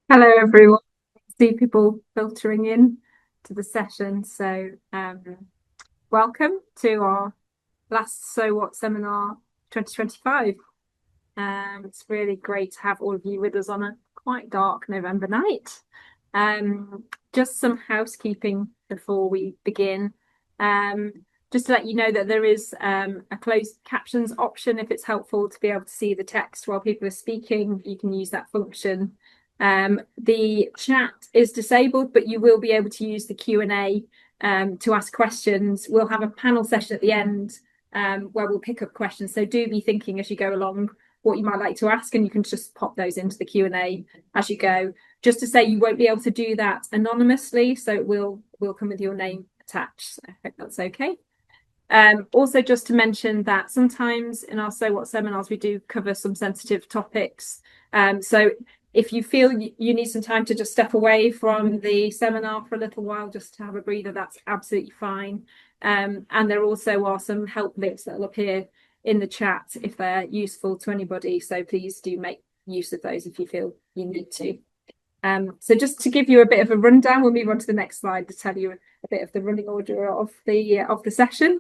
Hello, everyone. See people filtering in to the session. Welcome to our last So What seminar 2025. It's really great to have all of you with us on a quite dark November night. Just some housekeeping before we begin. Um, just to let you know that there is a closed captions option if it's helpful to be able to see the text while people are speaking. You can use that function. The chat is disabled, but you will be able to use the Q&A to ask questions. We'll have a panel session at the end where we'll pick up questions. So do be thinking as you go along what you might like to ask, and you can just pop those into the Q&A as you go. Just to say, you won't be able to do that anonymously, so it will come with your name attached. So I hope that's okay. Also, just to mention that sometimes in our So What seminars, we do cover some sensitive topics. So if you feel you need some time to just step away from the seminar for a little while, just to have a breather, that's absolutely fine. And there also are some help links that will appear in the chat if they're useful to anybody. So please do make use of those if you feel you need to. So just to give you a bit of a rundown, we'll move on to the next slide to tell you a bit of the running order of the session.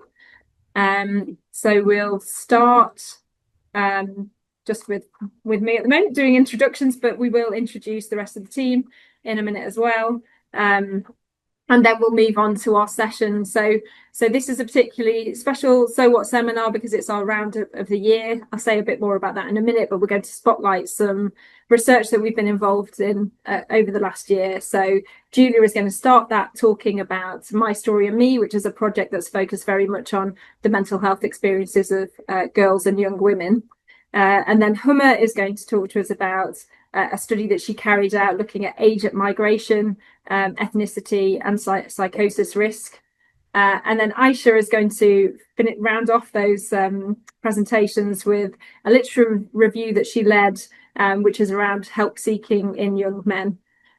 So we'll start just with me at the moment doing introductions, but we will introduce the rest of the team in a minute as well. And then we'll move on to our session. So this is a particularly special So What seminar because it's our round of the year. I'll say a bit more about that in a minute, but we're going to spotlight some research that we've been involved in over the last year. So Julia is going to start that talking about My Story and Me, which is a project that's focused very much on the mental health experiences of girls and young women. And then Hummer is going to talk to us about a study that she carried out looking at age at migration, ethnicity, and psychosis risk. And then Aisha is going to round off those presentations with a literature review that she led, which is around help seeking in young men.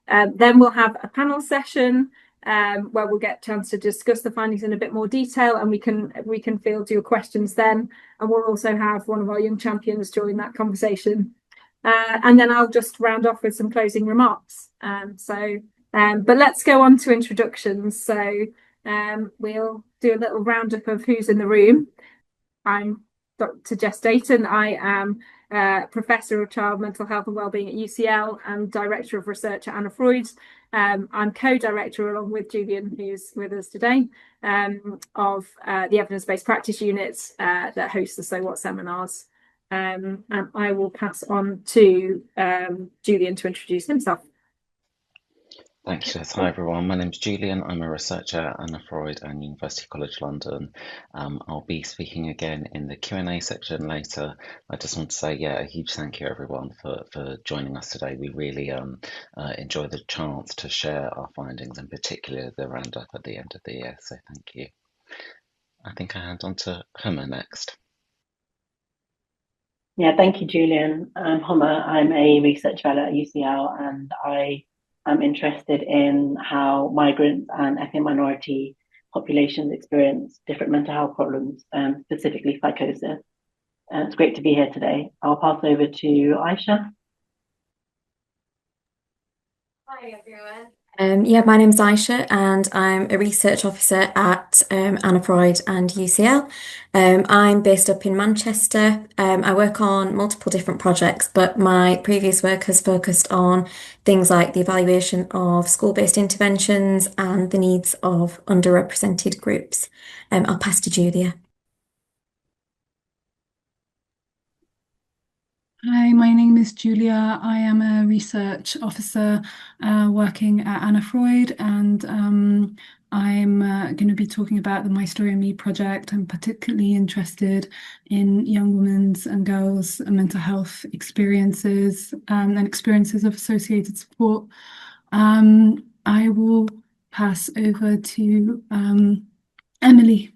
Then we'll have a panel session where we'll get a chance to discuss the findings in a bit more detail, and we can field your questions then. And we'll also have one of our young champions join that conversation. And then I'll just round off with some closing remarks. But let's go on to introductions. So we'll do a little roundup of who's in the room. I'm Dr. Jess Dayton. I am Professor of Child Mental Health and Wellbeing at UCL and Director of Research at Anna Freud. I'm co-director along with Julian, who's with us today, of the Evidence-Based Practice Unit that hosts the So What seminars. And I will pass on to Julian to introduce himself. Thanks, Jess. Hi, everyone. My name's Julian. I'm a researcher at Anna Freud and University College London. I'll be speaking again in the Q&A section later. I just want to say, a huge thank you, everyone, for joining us today. We really enjoy the chance to share our findings, and particularly the roundup at the end of the year. So thank you. I think I hand on to Hummer next. Yeah, thank you, Julian. I'm Hummer. I'm a research fellow at UCL, and I'm interested in how migrants and ethnic minority populations experience different mental health problems, specifically psychosis. It's great to be here today. I'll pass over to Aisha. Hi everyone. My name's Aisha and I'm a research officer at Anna Freud and UCL. I'm based up in Manchester. I work on multiple different projects, but my previous work has focused on things like the evaluation of school-based interventions and the needs of underrepresented groups. I'll pass to Julia. Hi, my name is Julia. I am a research officer working at Anna Freud, and I'm going to be talking about the My Story and Me project. I'm particularly interested in young women's and girls' mental health experiences and experiences of associated support. I will pass over to Emily.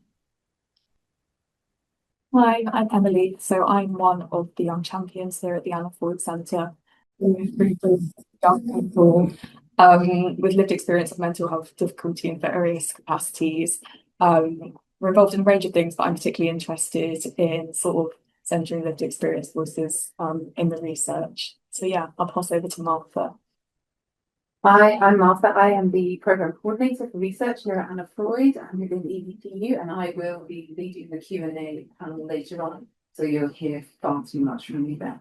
Hi, I'm Emily. So I'm one of the young champions here at the Anna Freud Centre. Young people with lived experience of mental health difficulty in various capacities. We're involved in a range of things, but I'm particularly interested in sort of centering lived experience voices in the research. So yeah, I'll pass over to Martha. Hi, I'm Martha. I am the program coordinator for research here at Anna Freud. I'm within EVPU, and I will be leading the Q&A panel later on. So you'll hear far too much from me there.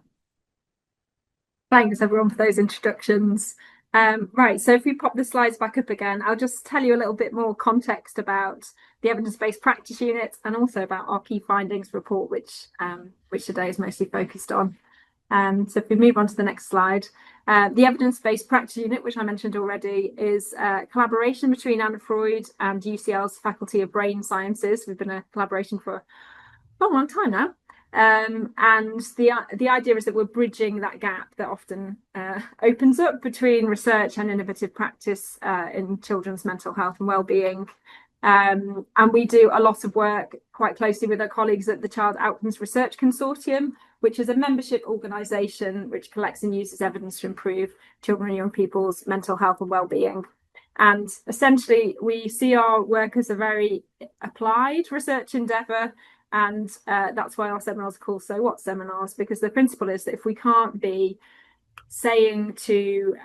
Thanks everyone for those introductions. Right, so if we pop the slides back up again, I'll just tell you a little bit more context about the evidence-based practice unit and also about our key findings report, which today is mostly focused on. So if we move on to the next slide, the evidence-based practice unit, which I mentioned already, is a collaboration between Anna Freud and UCL's Faculty of Brain Sciences. We've been a collaboration for a long time now. And the idea is that we're bridging that gap that often opens up between research and innovative practice in children's mental health and well-being. And we do a lot of work quite closely with our colleagues at the Child Outcomes Research Consortium, which is a membership organisation which collects and uses evidence to improve children and young people's mental health and well-being. And essentially, we see our work as a very applied research endeavour. And that's why our seminars are called So What seminars, because the principle is that if we can't be saying to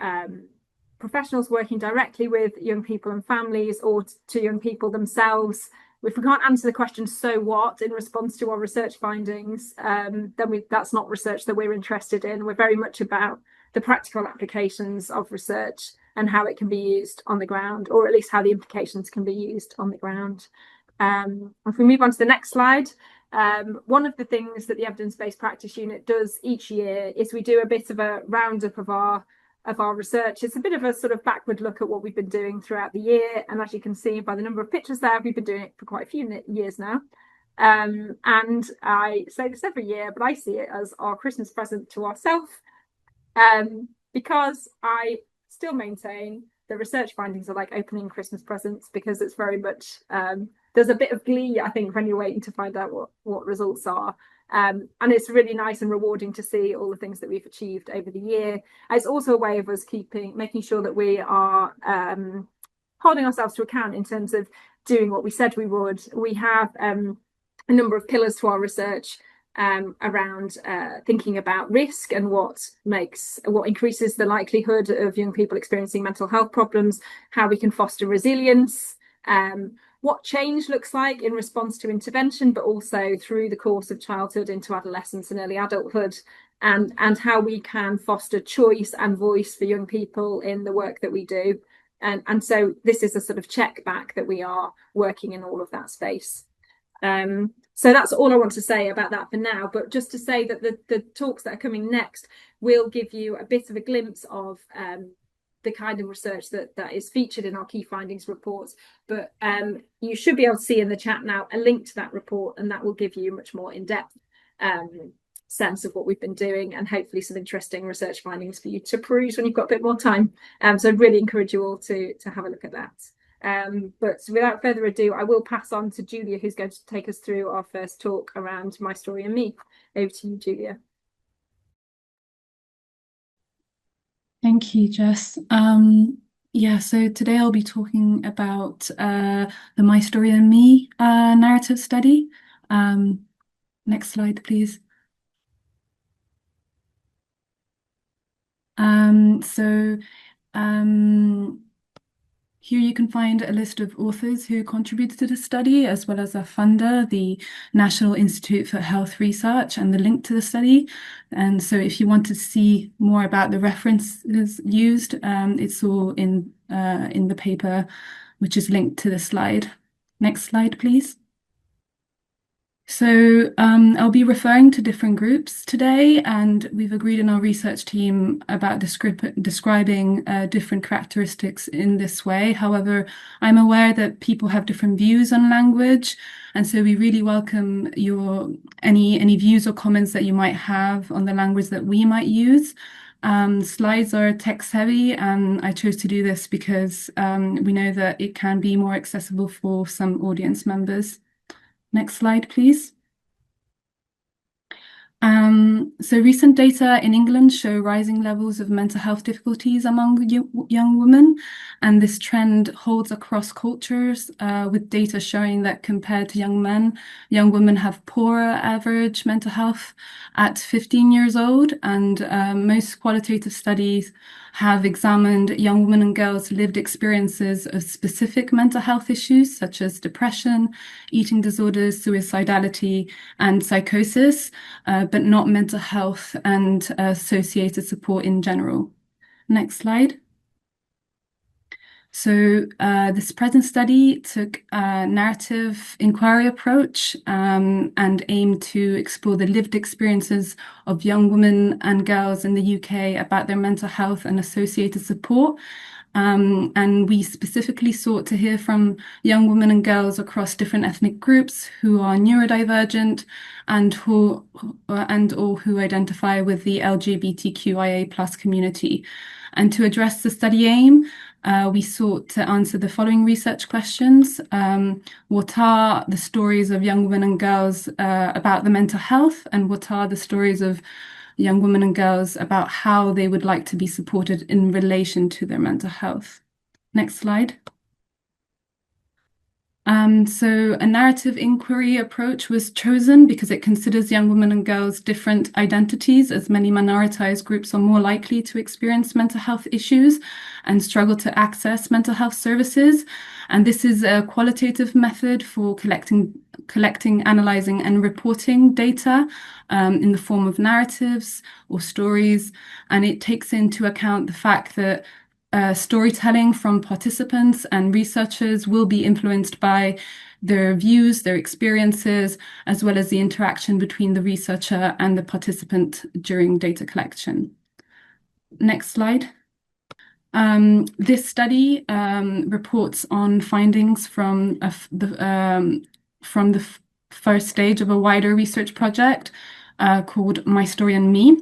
professionals working directly with young people and families, or to young people themselves, if we can't answer the question, so what, in response to our research findings, then that's not research that we're interested in. We're very much about the practical applications of research and how it can be used on the ground, or at least how the implications can be used on the ground. If we move on to the next slide, one of the things that the evidence-based practice unit does each year is we do a bit of a roundup of our research. It's a bit of a sort of backward look at what we've been doing throughout the year, and as you can see by the number of pictures there, we've been doing it for quite a few years now. And I say this every year, but I see it as our Christmas present to ourselves, because I still maintain the research findings are like opening Christmas presents, because it's very much there's a bit of glee, I think, when you're waiting to find out what results are. And it's really nice and rewarding to see all the things that we've achieved over the year. It's also a way of us making sure that we are holding ourselves to account in terms of doing what we said we would. We have a number of pillars to our research around thinking about risk and what increases the likelihood of young people experiencing mental health problems, how we can foster resilience, what change looks like in response to intervention, but also through the course of childhood into adolescence and early adulthood, and how we can foster choice and voice for young people in the work that we do. And so this is a sort of check back that we are working in all of that space. So that's all I want to say about that for now, but just to say that the talks that are coming next will give you a bit of a glimpse of the kind of research that is featured in our key findings reports. But you should be able to see in the chat now a link to that report, and that will give you a much more in-depth sense of what we've been doing, and hopefully some interesting research findings for you to peruse when you've got a bit more time. So I'd really encourage you all to have a look at that. But without further ado, I will pass on to Julia, who's going to take us through our first talk around My Story and Me. Over to you, Julia. Thank you, Jess. Yeah, so today I'll be talking about the My Story and Me narrative study. Next slide, please. Here you can find a list of authors who contributed to the study, as well as a funder, the National Institute for Health Research, and the link to the study. And so if you want to see more about the references used, it's all in the paper, which is linked to the slide. Next slide, please. So I'll be referring to different groups today, and we've agreed in our research team about describing different characteristics in this way. However, I'm aware that people have different views on language, and so we really welcome any views or comments that you might have on the language that we might use. Slides are text heavy, and I chose to do this because we know that it can be more accessible for some audience members. Next slide, please. So recent data in England show rising levels of mental health difficulties among young women, and this trend holds across cultures, with data showing that compared to young men, young women have poorer average mental health at 15 years old, and most qualitative studies have examined young women and girls' lived experiences of specific mental health issues such as depression, eating disorders, suicidality, and psychosis, but not mental health and associated support in general. Next slide. So this present study took a narrative inquiry approach and aimed to explore the lived experiences of young women and girls in the UK about their mental health and associated support. And we specifically sought to hear from young women and girls across different ethnic groups who are neurodivergent and or who identify with the LGBTQIA+ community. And to address the study aim, we sought to answer the following research questions. What are the stories of young women and girls about the mental health, and what are the stories of young women and girls about how they would like to be supported in relation to their mental health? Next slide. So a narrative inquiry approach was chosen because it considers young women and girls' different identities, as many minoritized groups are more likely to experience mental health issues and struggle to access mental health services. And this is a qualitative method for collecting, analyzing, and reporting data in the form of narratives or stories. And it takes into account the fact that storytelling from participants and researchers will be influenced by their views, their experiences, as well as the interaction between the researcher and the participant during data collection. Next slide. This study reports on findings from the first stage of a wider research project called My Story and Me.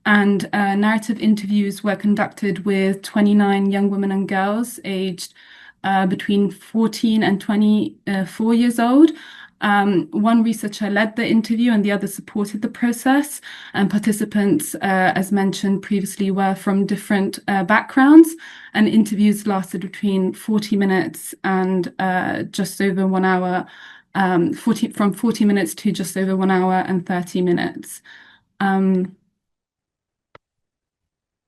And narrative interviews were conducted with 29 young women and girls aged between 14 and 24 years old. One researcher led the interview and the other supported the process. And participants, as mentioned previously, were from different backgrounds. And interviews lasted between 40 minutes and just over 1 hour, from 40 minutes to just over 1 hour and 30 minutes.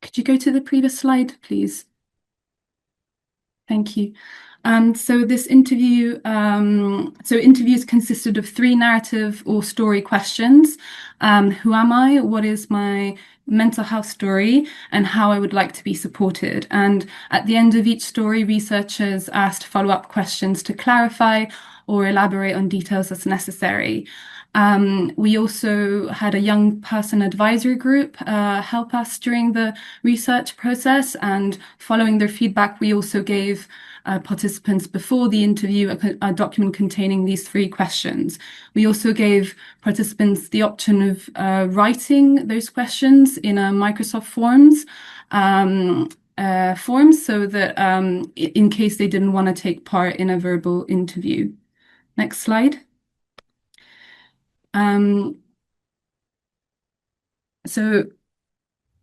Could you go to the previous slide, please? Thank you. So this interview, interviews consisted of 3 narrative or story questions. Who am I? What is my mental health story? And how I would like to be supported. And at the end of each story, researchers asked follow-up questions to clarify or elaborate on details as necessary. We also had a young person advisory group help us during the research process, and following their feedback, we also gave participants before the interview a document containing these 3 questions. We also gave participants the option of writing those questions in a Microsoft Forms so that in case they didn't want to take part in a verbal interview. Next slide. So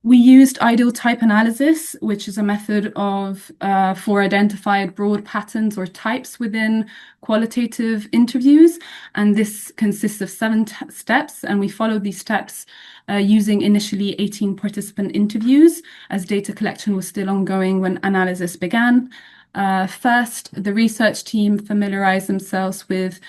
we used ideal type analysis, which is a method for identifying broad patterns or types within qualitative interviews. And this consists of 7 steps, and we followed these steps using initially 18 participant interviews, as data collection was still ongoing when analysis began. First, the research team familiarized themselves with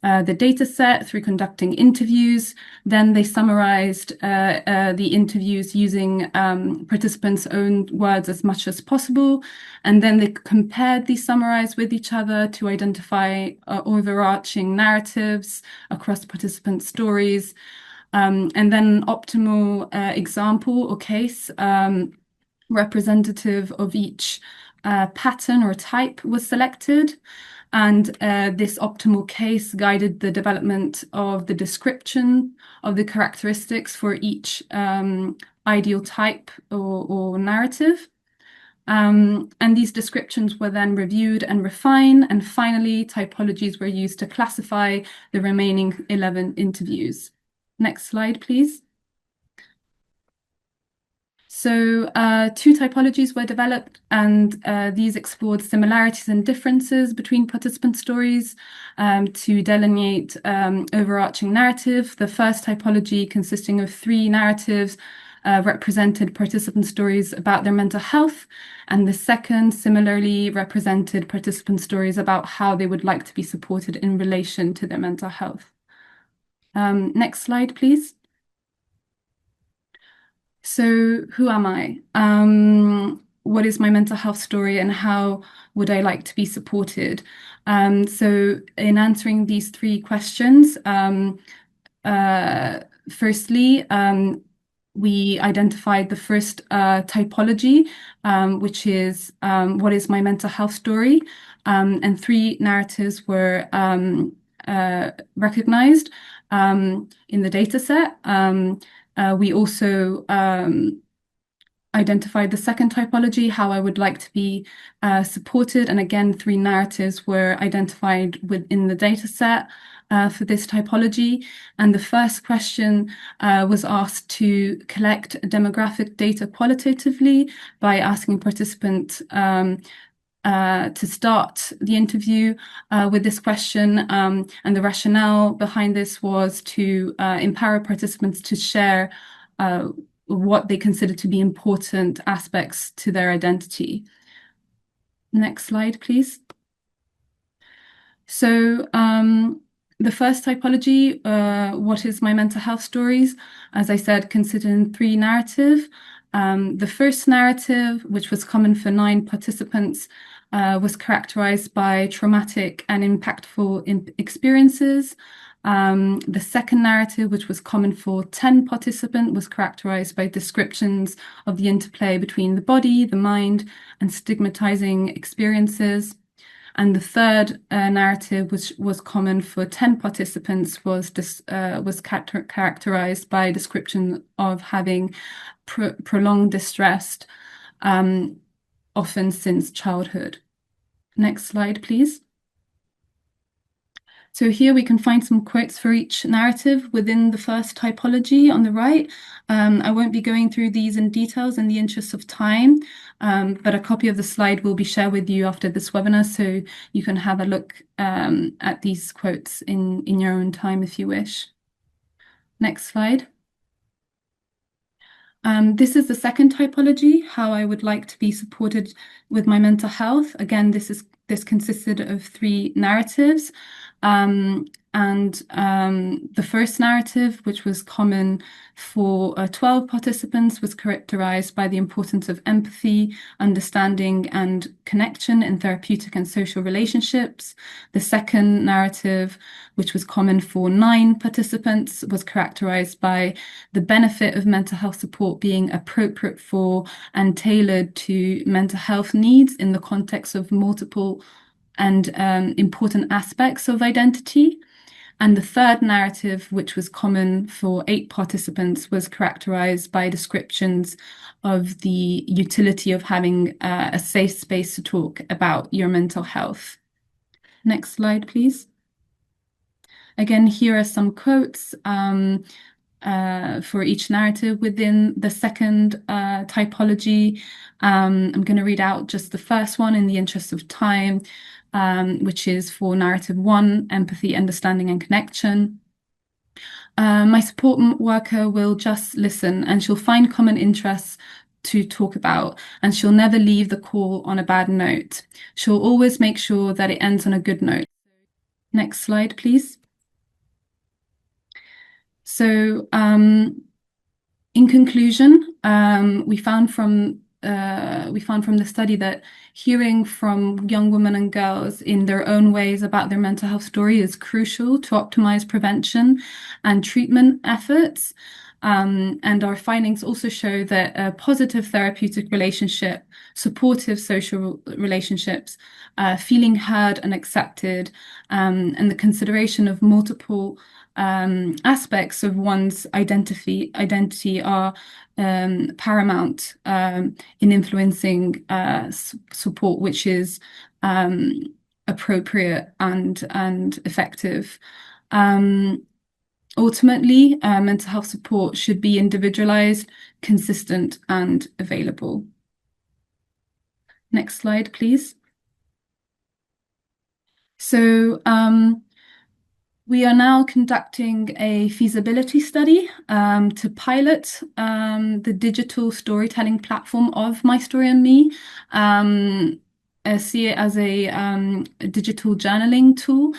the data set through conducting interviews. Then they summarized the interviews using participants' own words as much as possible. And then they compared these summarized with each other to identify overarching narratives across participant stories. And then an optimal example or case representative of each pattern or type was selected. And this optimal case guided the development of the description of the characteristics for each ideal type or narrative. And these descriptions were then reviewed and refined. And finally, typologies were used to classify the remaining 11 interviews. Next slide, please. So 2 typologies were developed, and these explored similarities and differences between participant stories to delineate overarching narrative. The first typology, consisting of 3 narratives, represented participant stories about their mental health, and the second similarly represented participant stories about how they would like to be supported in relation to their mental health. Next slide, please. So who am I? What is my mental health story and how would I like to be supported? So in answering these three questions, firstly, we identified the first typology, which is what is my mental health story? And three narratives were recognized in the data set. We also identified the second typology, how I would like to be supported. And again, three narratives were identified within the data set for this typology. And the first question was asked to collect demographic data qualitatively by asking participants to start the interview with this question. And the rationale behind this was to empower participants to share what they consider to be important aspects to their identity. Next slide, please. So the first typology, what is my mental health stories? As I said, considering three narratives. The first narrative, which was common for 9 participants, was characterized by traumatic and impactful experiences. The second narrative, which was common for 10 participants, was characterized by descriptions of the interplay between the body, the mind, and stigmatizing experiences. And the third narrative, which was common for 10 participants, was characterized by description of having prolonged distress, often since childhood. Next slide, please. So here we can find some quotes for each narrative within the first typology on the right. I won't be going through these in details in the interest of time, but a copy of the slide will be shared with you after this webinar, so you can have a look at these quotes in your own time if you wish. Next slide. This is the second typology, how I would like to be supported with my mental health. Again, this consisted of 3 narratives. The first narrative, which was common for 12 participants, was characterized by the importance of empathy, understanding, and connection in therapeutic and social relationships. The second narrative, which was common for 9 participants, was characterized by the benefit of mental health support being appropriate for and tailored to mental health needs in the context of multiple and important aspects of identity. And the third narrative, which was common for 8 participants, was characterized by descriptions of the utility of having a safe space to talk about your mental health. Next slide, please. Again, here are some quotes for each narrative within the second typology. I'm going to read out just the first one in the interest of time, which is for narrative 1, empathy, understanding, and connection. My support worker will just listen, and she'll find common interests to talk about, and she'll never leave the call on a bad note. She'll always make sure that it ends on a good note. Next slide, please. So, in conclusion, we found from the study that hearing from young women and girls in their own ways about their mental health story is crucial to optimize prevention and treatment efforts. And our findings also show that a positive therapeutic relationship, supportive social relationships, feeling heard and accepted, and the consideration of multiple aspects of one's identity are paramount in influencing support which is appropriate and effective. Ultimately, mental health support should be individualized, consistent, and available. Next slide, please. So We are now conducting a feasibility study to pilot the digital storytelling platform of My Story and Me. See it as a digital journaling tool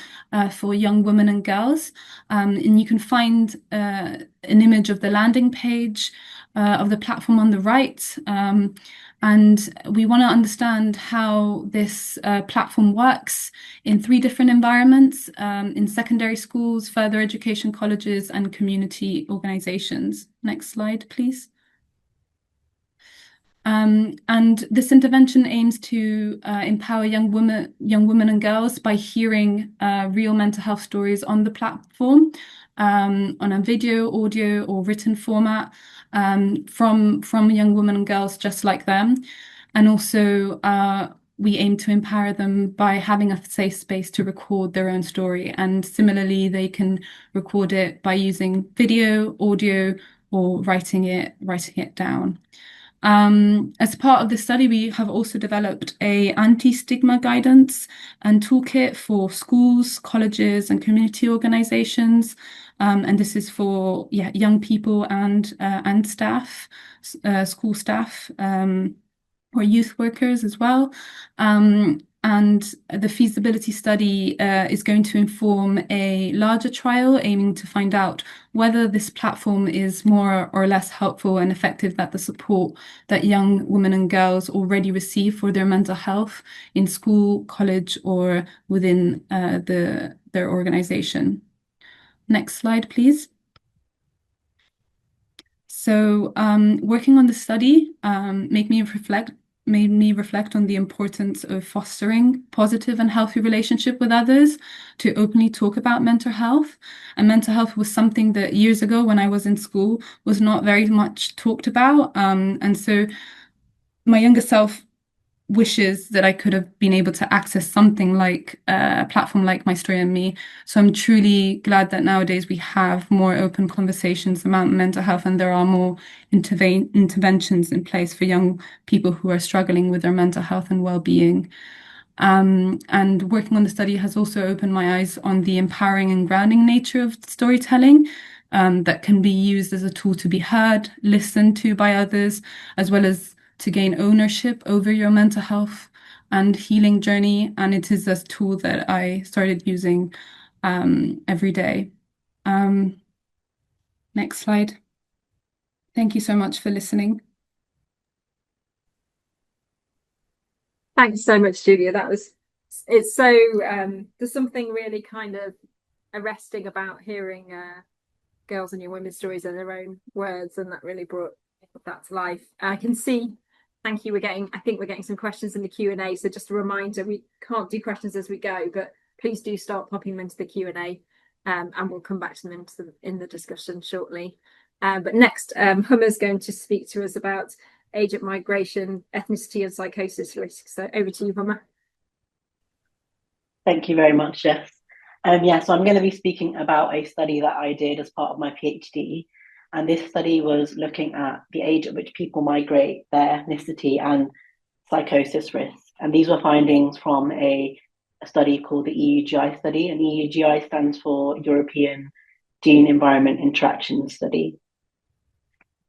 for young women and girls. And you can find an image of the landing page of the platform on the right. And we want to understand how this platform works in 3 different environments, in secondary schools, further education colleges, and community organizations. Next slide, please. And this intervention aims to empower young women and girls by hearing real mental health stories on the platform, on a video, audio, or written format, from young women and girls just like them. And also, we aim to empower them by having a safe space to record their own story. And similarly, they can record it by using video, audio, or writing it down. As part of the study, we have also developed a anti-stigma guidance and toolkit for schools, colleges, and community organizations. And this is for young people and staff, school staff, or youth workers as well. And the feasibility study is going to inform a larger trial aiming to find out whether this platform is more or less helpful and effective than the support that young women and girls already receive for their mental health in school, college, or within their organization. Next slide, please. So working on the study made me reflect on the importance of fostering positive and healthy relationship with others, to openly talk about mental health. And mental health was something that years ago when I was in school was not very much talked about. And so my younger self wishes that I could have been able to access something like a platform like My Story and Me. So I'm truly glad that nowadays we have more open conversations about mental health, and there are more interventions in place for young people who are struggling with their mental health and well-being. And working on the study has also opened my eyes on the empowering and grounding nature of storytelling, that can be used as a tool to be heard, listened to by others, as well as to gain ownership over your mental health and healing journey. And it is a tool that I started using every day. Next slide. Thank you so much for listening. Thanks so much, Julia. It's so there's something really kind of arresting about hearing girls and young women's stories in their own words, and that really brought that to life. I can see. Thank you. I think we're getting some questions in the Q&A. So just a reminder, we can't do questions as we go, but please do start popping them into the Q&A, and we'll come back to them in the discussion shortly. But next, Hummer's going to speak to us about agent migration, ethnicity, and psychosis risks. So over to you, Hummer. Thank you very much, Jess. So I'm going to be speaking about a study that I did as part of my PhD. And this study was looking at the age at which people migrate, their ethnicity, and psychosis risk. And these were findings from a study called the EUGI study. And EUGI stands for European Gene Environment Interaction Study.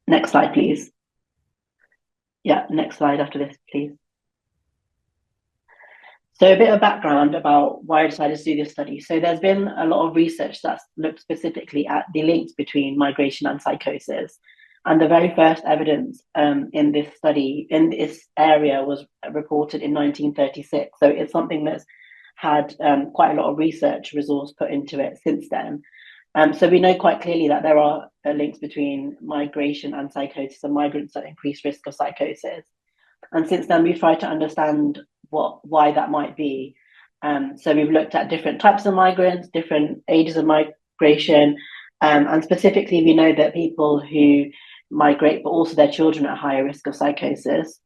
Next slide, please. Yeah, next slide after this, please. So a bit of background about why I decided to do this study. So there's been a lot of research that's looked specifically at the links between migration and psychosis. And the very first evidence in this study, in this area, was reported in 1936. So it's something that's had quite a lot of research resource put into it since then. So we know quite clearly that there are links between migration and psychosis, and migrants at increased risk of psychosis. And since then, we've tried to understand why that might be. So we've looked at different types of migrants, different ages of migration, and specifically, we know that people who migrate, but also their children, are at higher risk of psychosis.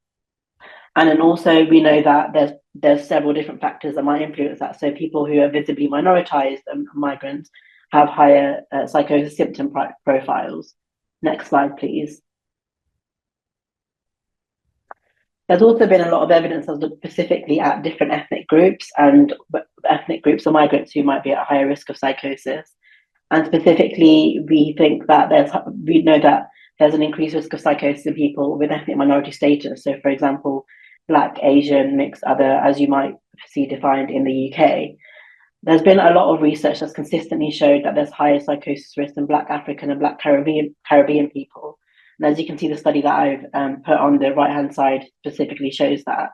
And then also, we know that there's several different factors that might influence that. So people who are visibly minoritized migrants have higher psychosis symptom profiles. Next slide, please. There's also been a lot of evidence that's looked specifically at different ethnic groups and ethnic groups of migrants who might be at higher risk of psychosis. And specifically, we know that there's an increased risk of psychosis in people with ethnic minority status. So, for example, Black, Asian, mixed, other, as you might see defined in the UK. There's been a lot of research that's consistently showed that there's higher psychosis risk in Black African and Black Caribbean people. And as you can see, the study that I've put on the right-hand side specifically shows that.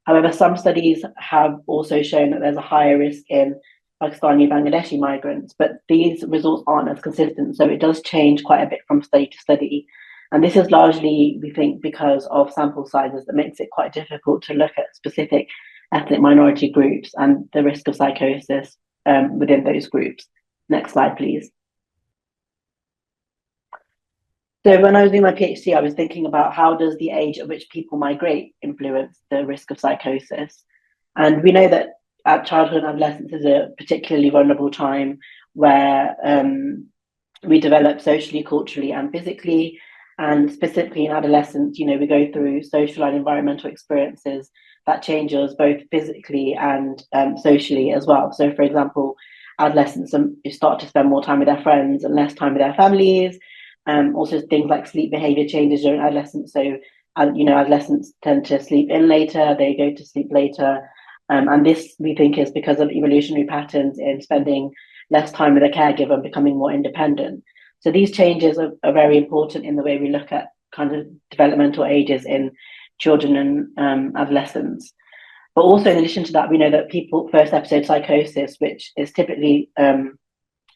However, some studies have also shown that there's a higher risk in Pakistani, Bangladeshi migrants, but these results aren't as consistent. So it does change quite a bit from study to study. And this is largely, we think, because of sample sizes that makes it quite difficult to look at specific ethnic minority groups and the risk of psychosis within those groups. Next slide, please. So when I was doing my PhD, I was thinking about how does the age at which people migrate influence the risk of psychosis? And we know that at childhood and adolescence is a particularly vulnerable time where we develop socially, culturally, and physically. And specifically in adolescence, we go through social and environmental experiences that change us both physically and socially as well. So, for example, adolescents start to spend more time with their friends and less time with their families. Also, things like sleep behavior changes during adolescence. So, adolescents tend to sleep in later, they go to sleep later. And this, we think, is because of evolutionary patterns in spending less time with a caregiver and becoming more independent. So these changes are very important in the way we look at kind of developmental ages in children and adolescents. But also, in addition to that, we know that people first episode psychosis, which is typically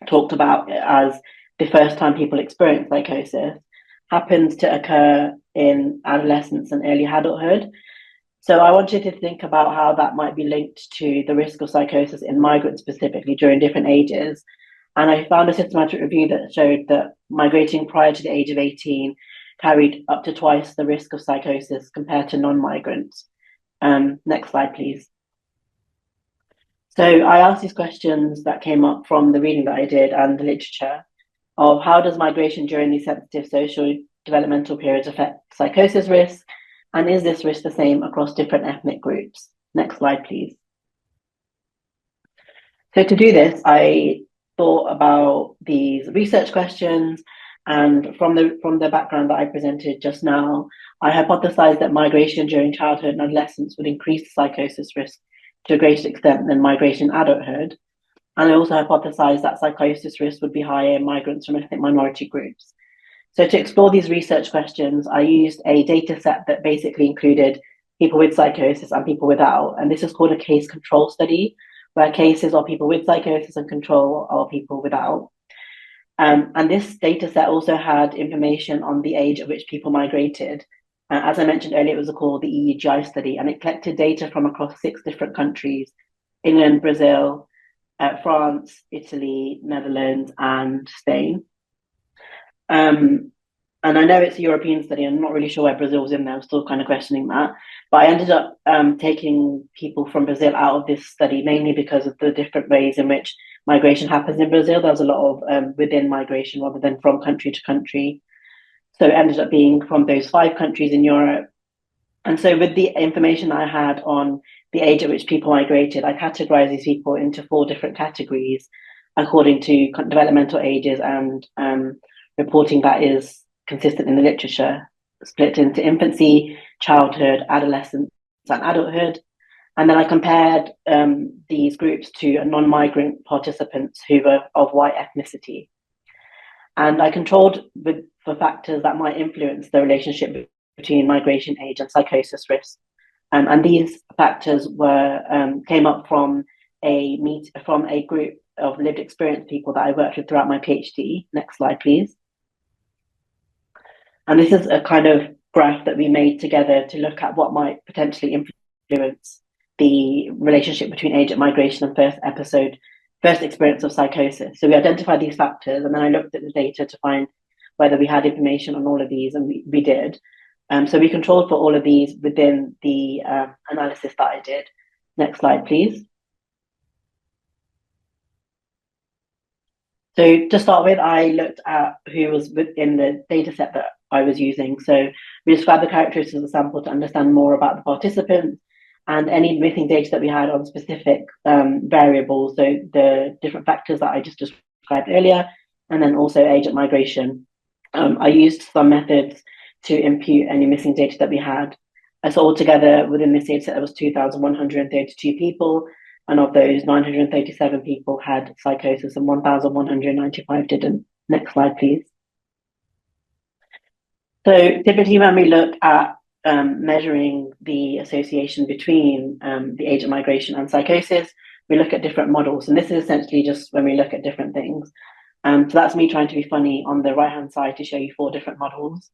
talked about as the first time people experience psychosis, happens to occur in adolescence and early adulthood. So I wanted to think about how that might be linked to the risk of psychosis in migrants specifically during different ages. And I found a systematic review that showed that migrating prior to the age of 18 carried up to twice the risk of psychosis compared to non-migrants. Next slide, please. So I asked these questions that came up from the reading that I did and the literature of how does migration during these sensitive social developmental periods affect psychosis risk, and is this risk the same across different ethnic groups? Next slide, please. So to do this, I thought about these research questions, and from the background that I presented just now, I hypothesized that migration during childhood and adolescence would increase the psychosis risk to a greater extent than migration in adulthood. And I also hypothesized that psychosis risk would be higher in migrants from ethnic minority groups. So to explore these research questions, I used a data set that basically included people with psychosis and people without. And this is called a case control study, where cases are people with psychosis and control are people without. And this data set also had information on the age at which people migrated. As I mentioned earlier, it was called the EUGI study, and it collected data from across 6 different countries: England, Brazil, France, Italy, Netherlands, and Spain. And I know it's a European study. I'm not really sure where Brazil was in there. I'm still kind of questioning that. But I ended up taking people from Brazil out of this study, mainly because of the different ways in which migration happens in Brazil. There's a lot of within migration rather than from country to country. So it ended up being from those 5 countries in Europe. And so with the information I had on the age at which people migrated, I categorized these people into 4 different categories according to developmental ages and reporting that is consistent in the literature, split into infancy, childhood, adolescence, and adulthood. And then I compared these groups to non-migrant participants who were of white ethnicity. And I controlled for factors that might influence the relationship between migration age and psychosis risk. And these factors came up from a group of lived experience people that I worked with throughout my PhD. Next slide, please. And this is a kind of graph that we made together to look at what might potentially influence the relationship between age at migration and first experience of psychosis. So we identified these factors, and then I looked at the data to find whether we had information on all of these, and we did. So we controlled for all of these within the analysis that I did. Next slide, please. So to start with, I looked at who was within the data set that I was using. So we described the characteristics of the sample to understand more about the participants and any missing data that we had on specific variables, so the different factors that I just described earlier, and then also agent migration. I used some methods to impute any missing data that we had. So altogether within this data set, there was 2,132 people, and of those, 937 people had psychosis and 1,195 didn't. Next slide, please. So typically when we look at measuring the association between the agent migration and psychosis, we look at different models. And this is essentially just when we look at different things. So that's me trying to be funny on the right-hand side to show you 4 different models.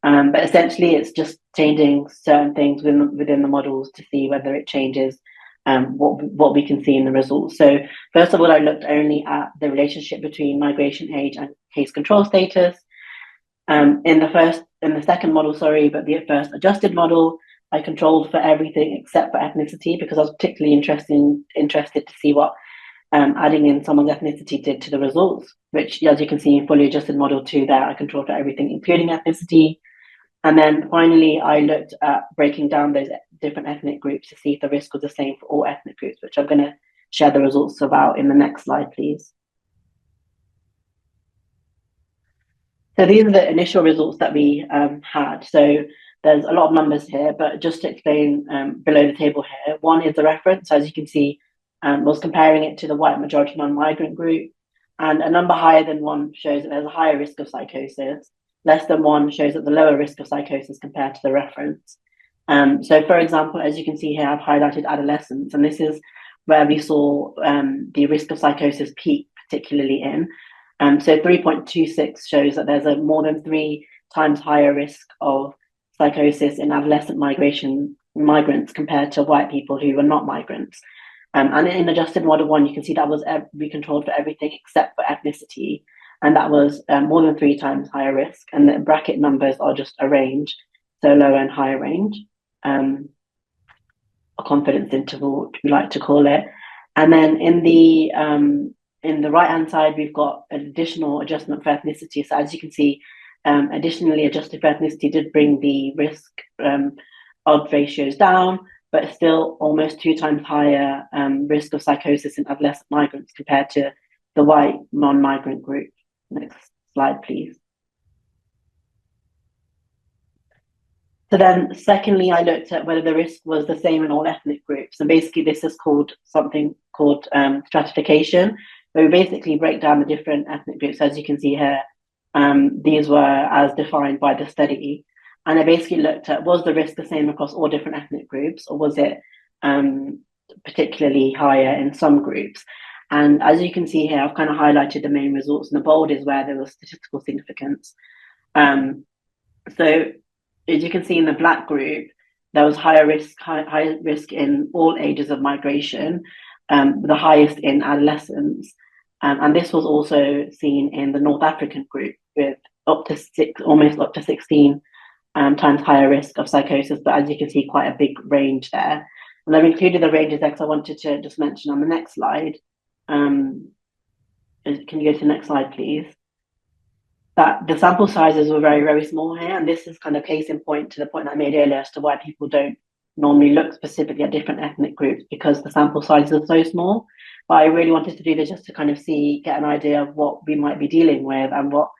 But essentially, it's just changing certain things within the models to see whether it changes what we can see in the results. So first of all, I looked only at the relationship between migration age and case control status. In the second model, but the first adjusted model, I controlled for everything except for ethnicity because I was particularly interested to see what adding in someone's ethnicity did to the results, which, as you can see in fully adjusted model 2 there, I controlled for everything, including ethnicity. And then finally, I looked at breaking down those different ethnic groups to see if the risk was the same for all ethnic groups, which I'm going to share the results about in the next slide, please. So these are the initial results that we had. So there's a lot of numbers here, but just to explain below the table here, 1 is the reference. So as you can see, was comparing it to the white majority non-migrant group, and a number higher than 1 shows that there's a higher risk of psychosis. Less than 1 shows that the lower risk of psychosis compared to the reference. So for example, as you can see here, I've highlighted adolescents, and this is where we saw the risk of psychosis peak, particularly in. So 3.26 shows that there's a more than 3 times higher risk of psychosis in adolescent migrants compared to white people who were not migrants. And in adjusted model 1, you can see that was we controlled for everything except for ethnicity, and that was more than 3 times higher risk. And the bracket numbers are just a range, so lower and higher range, a confidence interval, we like to call it. And then in the right-hand side, we've got an additional adjustment for ethnicity. So as you can see, additionally adjusted for ethnicity did bring the risk odds ratios down, but still almost 2 times higher risk of psychosis in adolescent migrants compared to the white non-migrant group. Next slide, please. So then secondly, I looked at whether the risk was the same in all ethnic groups. And basically this is something called stratification, where we basically break down the different ethnic groups. As you can see here, these were as defined by the study. And I basically looked at, was the risk the same across all different ethnic groups, or was it particularly higher in some groups? And as you can see here, I've kind of highlighted the main results, and the bold is where there was statistical significance. So as you can see in the Black group, there was higher risk in all ages of migration, the highest in adolescents. And this was also seen in the North African group with almost up to 16 times higher risk of psychosis. But as you can see, quite a big range there. And I've included the ranges there because I wanted to just mention on the next slide. Can you go to the next slide, please? That the sample sizes were very, very small here. And this is kind of case in point to the point I made earlier as to why people don't normally look specifically at different ethnic groups, because the sample sizes are so small. But I really wanted to do this just to kind of get an idea of what we might be dealing with and what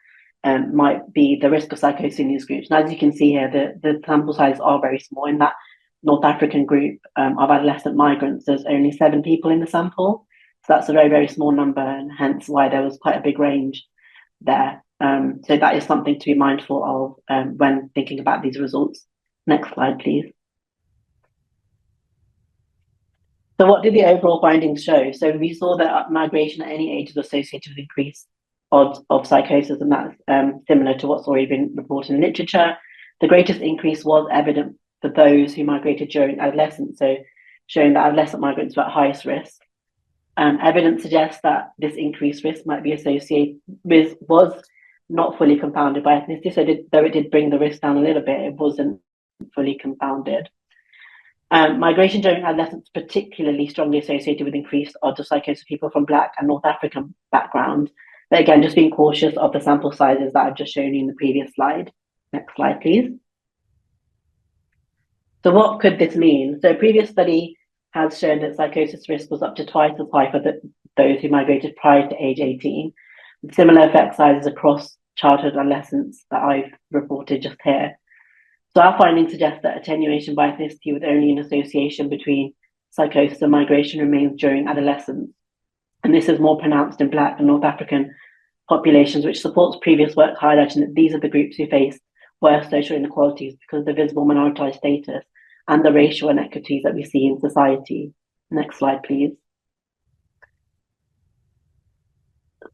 might be the risk of psychosis in these groups. And as you can see here, the sample sizes are very small. In that North African group of adolescent migrants, there's only 7 people in the sample. So that's a very, very small number, and hence why there was quite a big range there. So that is something to be mindful of when thinking about these results. Next slide, please. So what did the overall findings show? So we saw that migration at any age is associated with increased odds of psychosis, and that's similar to what's already been reported in literature. The greatest increase was evident for those who migrated during adolescence, so showing that adolescent migrants were at highest risk. Evidence suggests that this increased risk might be associated with, was not fully compounded by ethnicity. So though it did bring the risk down a little bit, it wasn't fully compounded. Migration during adolescence particularly strongly associated with increased odds of psychosis of people from Black and North African backgrounds. But again, just being cautious of the sample sizes that I've just shown you in the previous slide. Next slide, please. So what could this mean? So a previous study has shown that psychosis risk was up to twice as high for those who migrated prior to age 18, with similar effect sizes across childhood and adolescence that I've reported just here. So our findings suggest that attenuation by ethnicity with only an association between psychosis and migration remains during adolescence. And this is more pronounced in Black and North African populations, which supports previous work highlighting that these are the groups who face worse social inequalities because of the visible minoritized status and the racial inequities that we see in society. Next slide, please.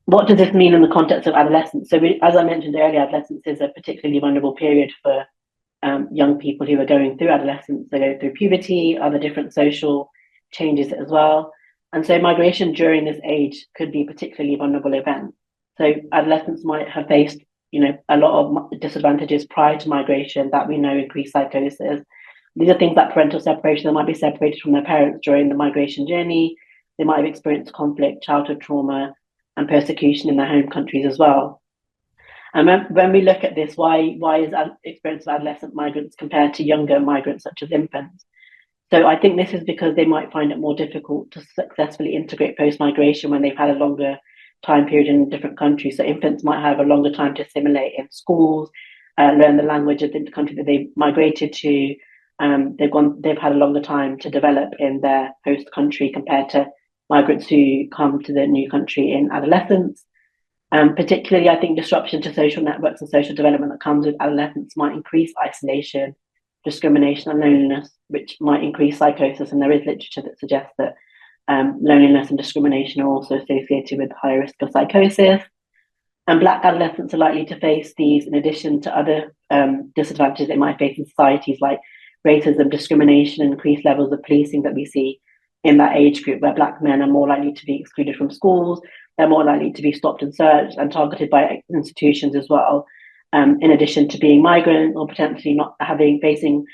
What does this mean in the context of adolescence? So as I mentioned earlier, adolescence is a particularly vulnerable period for young people who are going through adolescence. They go through puberty, other different social changes as well. And so migration during this age could be a particularly vulnerable event. So adolescents might have faced, a lot of disadvantages prior to migration that we know increase psychosis. These are things like parental separation. They might be separated from their parents during the migration journey. They might have experienced conflict, childhood trauma, and persecution in their home countries as well. And when we look at this, why is experience of adolescent migrants compared to younger migrants such as infants? So I think this is because they might find it more difficult to successfully integrate post-migration when they've had a longer time period in different countries. So infants might have a longer time to assimilate in schools, learn the language of the country that they migrated to. They've had a longer time to develop in their host country compared to migrants who come to the new country in adolescence. Particularly, I think disruption to social networks and social development that comes with adolescence might increase isolation, discrimination, and loneliness, which might increase psychosis. And there is literature that suggests that loneliness and discrimination are also associated with higher risk of psychosis. And Black adolescents are likely to face these in addition to other disadvantages they might face in societies like racism, discrimination, and increased levels of policing that we see in that age group, where Black men are more likely to be excluded from schools. They're more likely to be stopped and searched and targeted by institutions as well, in addition to being migrant or potentially not facing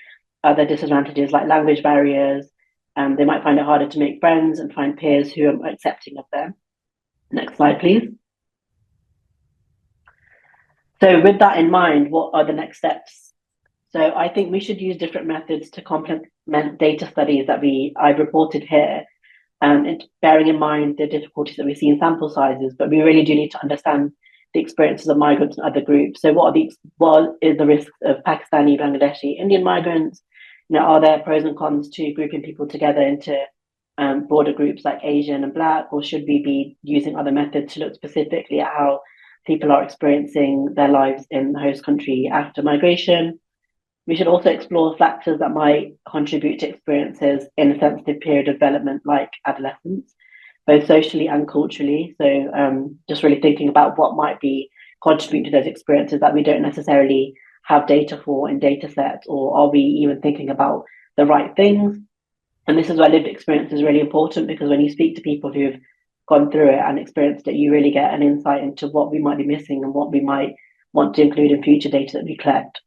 other disadvantages like language barriers. They might find it harder to make friends and find peers who are accepting of them. Next slide, please. So with that in mind, what are the next steps? So I think we should use different methods to complement data studies that I've reported here, and bearing in mind the difficulties that we see in sample sizes, but we really do need to understand the experiences of migrants and other groups. So what is the risks of Pakistani, Bangladeshi, Indian migrants? Are there pros and cons to grouping people together into broader groups like Asian and Black, or should we be using other methods to look specifically at how people are experiencing their lives in the host country after migration? We should also explore factors that might contribute to experiences in a sensitive period of development like adolescence, both socially and culturally. So just really thinking about what might be contributing to those experiences that we don't necessarily have data for in data sets, or are we even thinking about the right things? And this is where lived experience is really important, because when you speak to people who have gone through it and experienced it, you really get an insight into what we might be missing and what we might want to include in future data that we collect.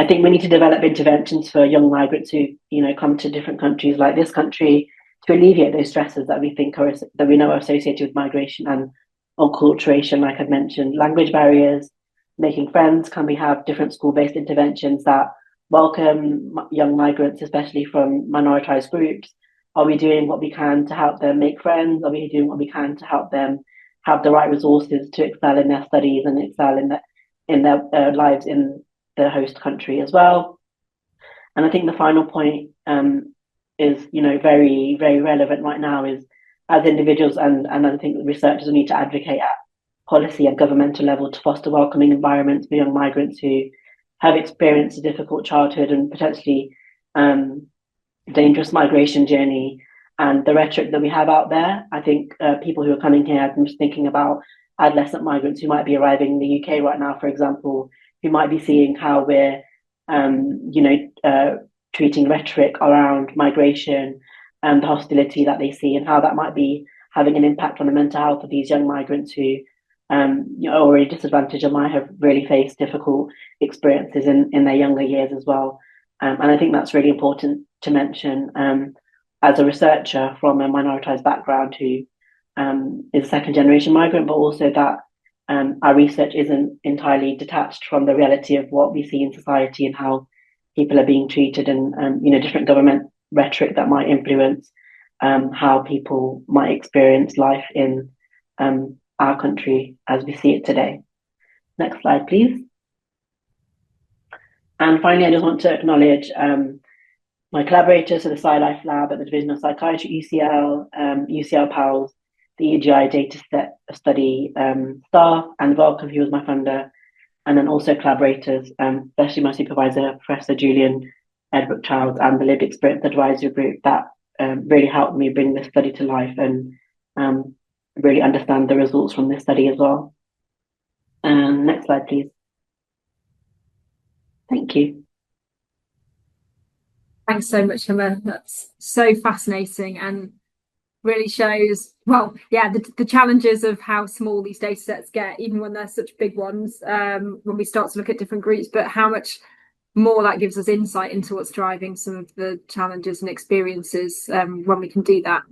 I think we need to develop interventions for young migrants who, come to different countries like this country to alleviate those stresses that we know are associated with migration and acculturation, like I've mentioned. Language barriers, making friends. Can we have different school-based interventions that welcome young migrants, especially from minoritized groups? Are we doing what we can to help them make friends? Are we doing what we can to help them have the right resources to excel in their studies and excel in their lives in the host country as well? And I think the final point is, very, very relevant right now, is as individuals and I think researchers will need to advocate at policy and governmental level to foster welcoming environments for young migrants who have experienced a difficult childhood and potentially dangerous migration journey. And the rhetoric that we have out there, I think people who are coming here, I'm just thinking about adolescent migrants who might be arriving in the UK right now, for example, who might be seeing how we're, treating rhetoric around migration and the hostility that they see, and how that might be having an impact on the mental health of these young migrants who are already disadvantaged and might have really faced difficult experiences in their younger years as well. And I think that's really important to mention as a researcher from a minoritized background who is a second generation migrant, but also that our research isn't entirely detached from the reality of what we see in society and how people are being treated, and different government rhetoric that might influence how people might experience life in our country as we see it today. Next slide, please. And finally, I just want to acknowledge my collaborators, so the SciLife Lab at the Division of Psychiatry, UCL, UCL PALS, the EGI Dataset Study staff, and Welcome, who was my funder, and then also collaborators, especially my supervisor, Professor Julian Edward Childs, and the Lived Experience Advisory Group that really helped me bring this study to life and really understand the results from this study as well. Next slide, please. Thank you. Thanks so much, Emma. That's so fascinating and really shows, well, yeah, the challenges of how small these data sets get, even when they're such big ones, when we start to look at different groups, but how much more that gives us insight into what's driving some of the challenges and experiences when we can do that.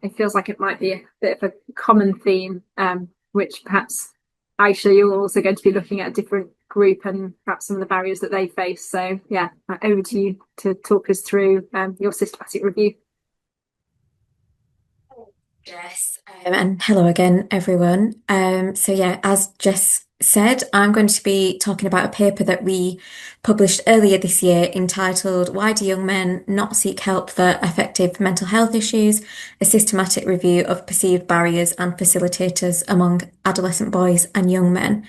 It feels like it might be a bit of a common theme, which perhaps, Aisha, you're also going to be looking at a different group and perhaps some of the barriers that they face. So yeah, over to you to talk us through your systematic review. Jess, and hello again, everyone. So yeah, as Jess said, I'm going to be talking about a paper that we published earlier this year entitled "Why Do Young Men Not Seek Help for Effective Mental Health Issues? A Systematic Review of Perceived Barriers and Facilitators Among Adolescent Boys and Young Men."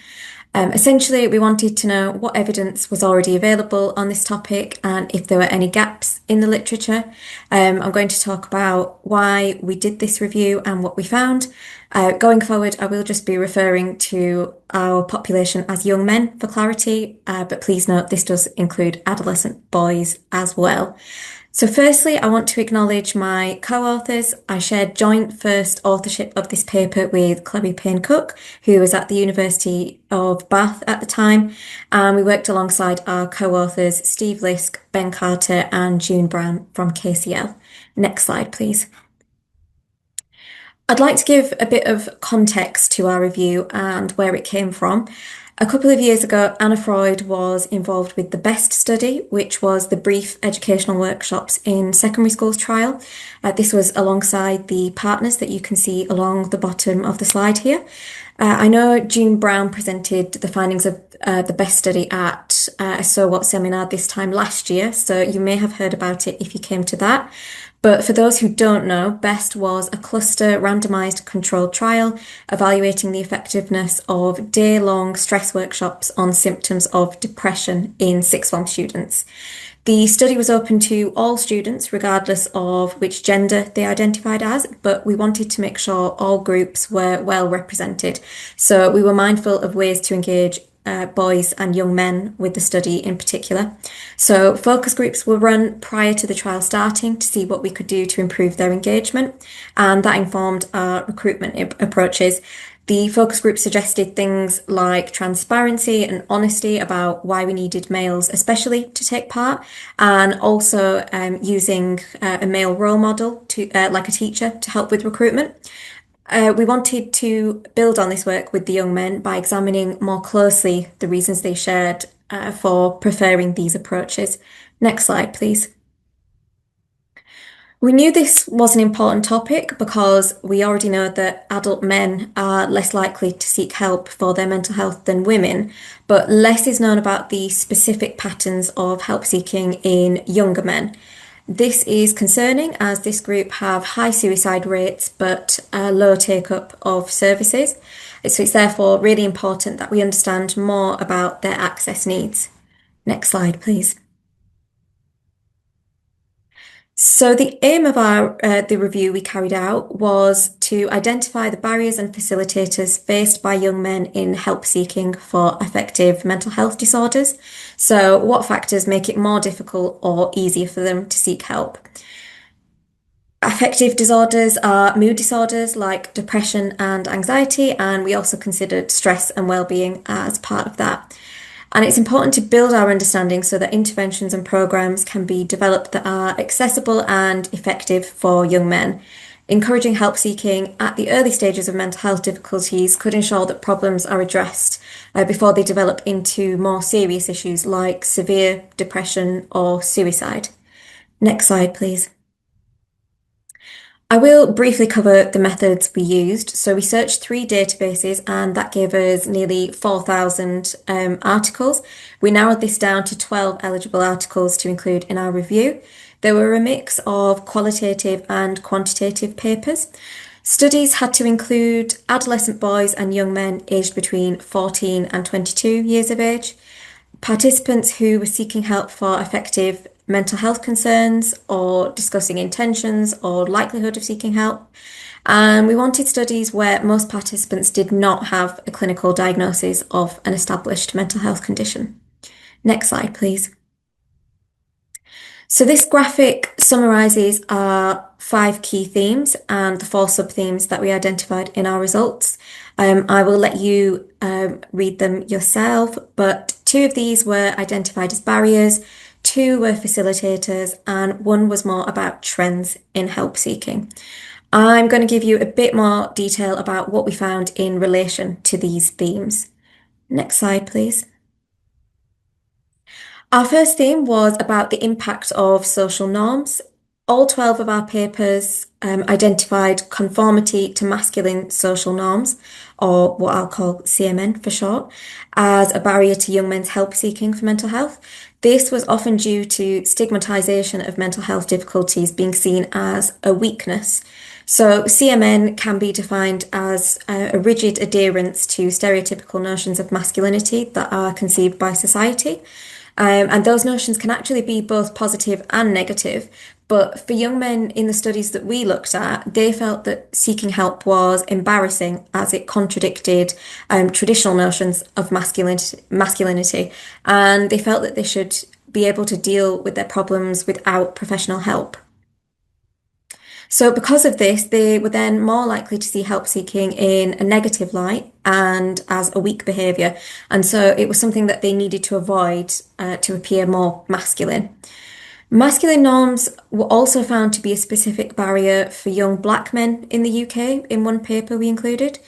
Essentially, we wanted to know what evidence was already available on this topic and if there were any gaps in the literature. I'm going to talk about why we did this review and what we found. Going forward, I will just be referring to our population as young men for clarity, but please note this does include adolescent boys as well. So firstly, I want to acknowledge my co-authors. I shared joint first authorship of this paper with Chloe Payne-Cook, who was at the University of Bath at the time, and we worked alongside our co-authors Steve Lisk, Ben Carter, and June Brown from KCL. Next slide, please. I'd like to give a bit of context to our review and where it came from. A couple of years ago, Anna Freud was involved with the BEST study, which was the Brief Educational Workshops in Secondary Schools trial. This was alongside the partners that you can see along the bottom of the slide here. I know June Brown presented the findings of the BEST study at a So What seminar this time last year, so you may have heard about it if you came to that. But for those who don't know, BEST was a cluster randomized controlled trial evaluating the effectiveness of day-long stress workshops on symptoms of depression in sixth form students. The study was open to all students, regardless of which gender they identified as, but we wanted to make sure all groups were well represented. So we were mindful of ways to engage boys and young men with the study in particular. So focus groups were run prior to the trial starting to see what we could do to improve their engagement, and that informed our recruitment approaches. The focus group suggested things like transparency and honesty about why we needed males especially to take part, and also using a male role model to like a teacher to help with recruitment. We wanted to build on this work with the young men by examining more closely the reasons they shared for preferring these approaches. Next slide, please. We knew this was an important topic because we already know that adult men are less likely to seek help for their mental health than women, but less is known about the specific patterns of help seeking in younger men. This is concerning as this group have high suicide rates but a low take-up of services. So it's therefore really important that we understand more about their access needs. Next slide, please. So the aim of the review we carried out was to identify the barriers and facilitators faced by young men in help seeking for affective mental health disorders. So what factors make it more difficult or easier for them to seek help? Affective disorders are mood disorders like depression and anxiety, and we also considered stress and well-being as part of that. And it's important to build our understanding so that interventions and programs can be developed that are accessible and effective for young men. Encouraging help seeking at the early stages of mental health difficulties could ensure that problems are addressed before they develop into more serious issues like severe depression or suicide. Next slide, please. I will briefly cover the methods we used. So we searched 3 databases and that gave us nearly 4,000 articles. We narrowed this down to 12 eligible articles to include in our review. There were a mix of qualitative and quantitative papers. Studies had to include adolescent boys and young men aged between 14 and 22 years of age, participants who were seeking help for effective mental health concerns or discussing intentions or likelihood of seeking help. And we wanted studies where most participants did not have a clinical diagnosis of an established mental health condition. Next slide, please. So this graphic summarises our 5 key themes and the 4 sub-themes that we identified in our results. I will let you read them yourself, but 2 of these were identified as barriers, 2 were facilitators, and 1 was more about trends in help seeking. I'm going to give you a bit more detail about what we found in relation to these themes. Next slide, please. Our first theme was about the impact of social norms. All 12 of our papers identified conformity to masculine social norms, or what I'll call CMN for short, as a barrier to young men's help seeking for mental health. This was often due to stigmatization of mental health difficulties being seen as a weakness. So CMN can be defined as a rigid adherence to stereotypical notions of masculinity that are conceived by society. And those notions can actually be both positive and negative. But for young men in the studies that we looked at, they felt that seeking help was embarrassing as it contradicted traditional notions of masculinity. And they felt that they should be able to deal with their problems without professional help. So because of this, they were then more likely to see help seeking in a negative light and as a weak behaviour. And so it was something that they needed to avoid to appear more masculine. Masculine norms were also found to be a specific barrier for young black men in the UK in one paper we included.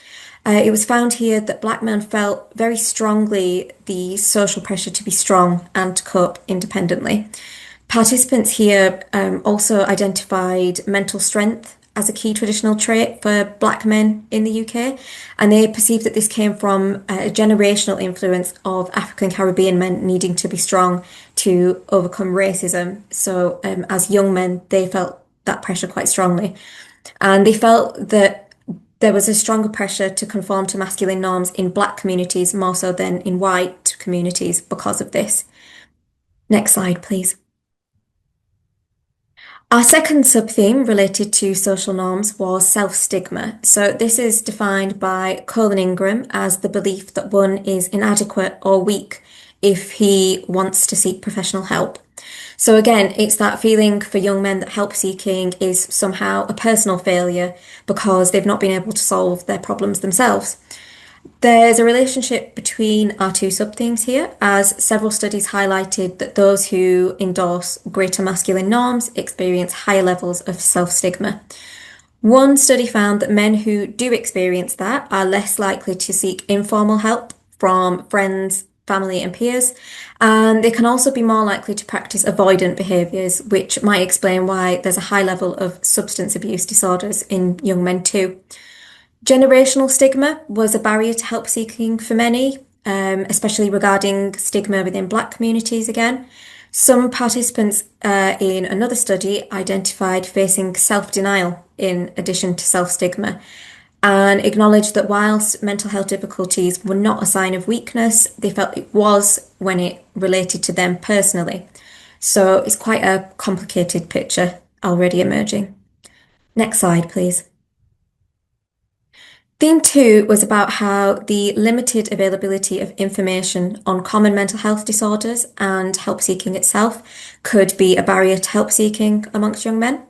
It was found here that black men felt very strongly the social pressure to be strong and to cope independently. Participants here also identified mental strength as a key traditional trait for black men in the UK, and they perceived that this came from a generational influence of African Caribbean men needing to be strong to overcome racism. So as young men, they felt that pressure quite strongly, and they felt that there was a stronger pressure to conform to masculine norms in black communities more so than in white communities because of this. Next slide, please. Our second sub-theme related to social norms was self-stigma. So this is defined by Colin Ingram as the belief that one is inadequate or weak if he wants to seek professional help. So again, it's that feeling for young men that help seeking is somehow a personal failure because they've not been able to solve their problems themselves. There's a relationship between our 2 sub-themes here, as several studies highlighted that those who endorse greater masculine norms experience higher levels of self-stigma. One study found that men who do experience that are less likely to seek informal help from friends, family, and peers, and they can also be more likely to practice avoidant behaviours, which might explain why there's a high level of substance abuse disorders in young men too. Generational stigma was a barrier to help seeking for many, especially regarding stigma within black communities again. Some participants in another study identified facing self-denial in addition to self-stigma and acknowledged that whilst mental health difficulties were not a sign of weakness, they felt it was when it related to them personally. So it's quite a complicated picture already emerging. Next slide, please. Theme 2 was about how the limited availability of information on common mental health disorders and help seeking itself could be a barrier to help seeking amongst young men.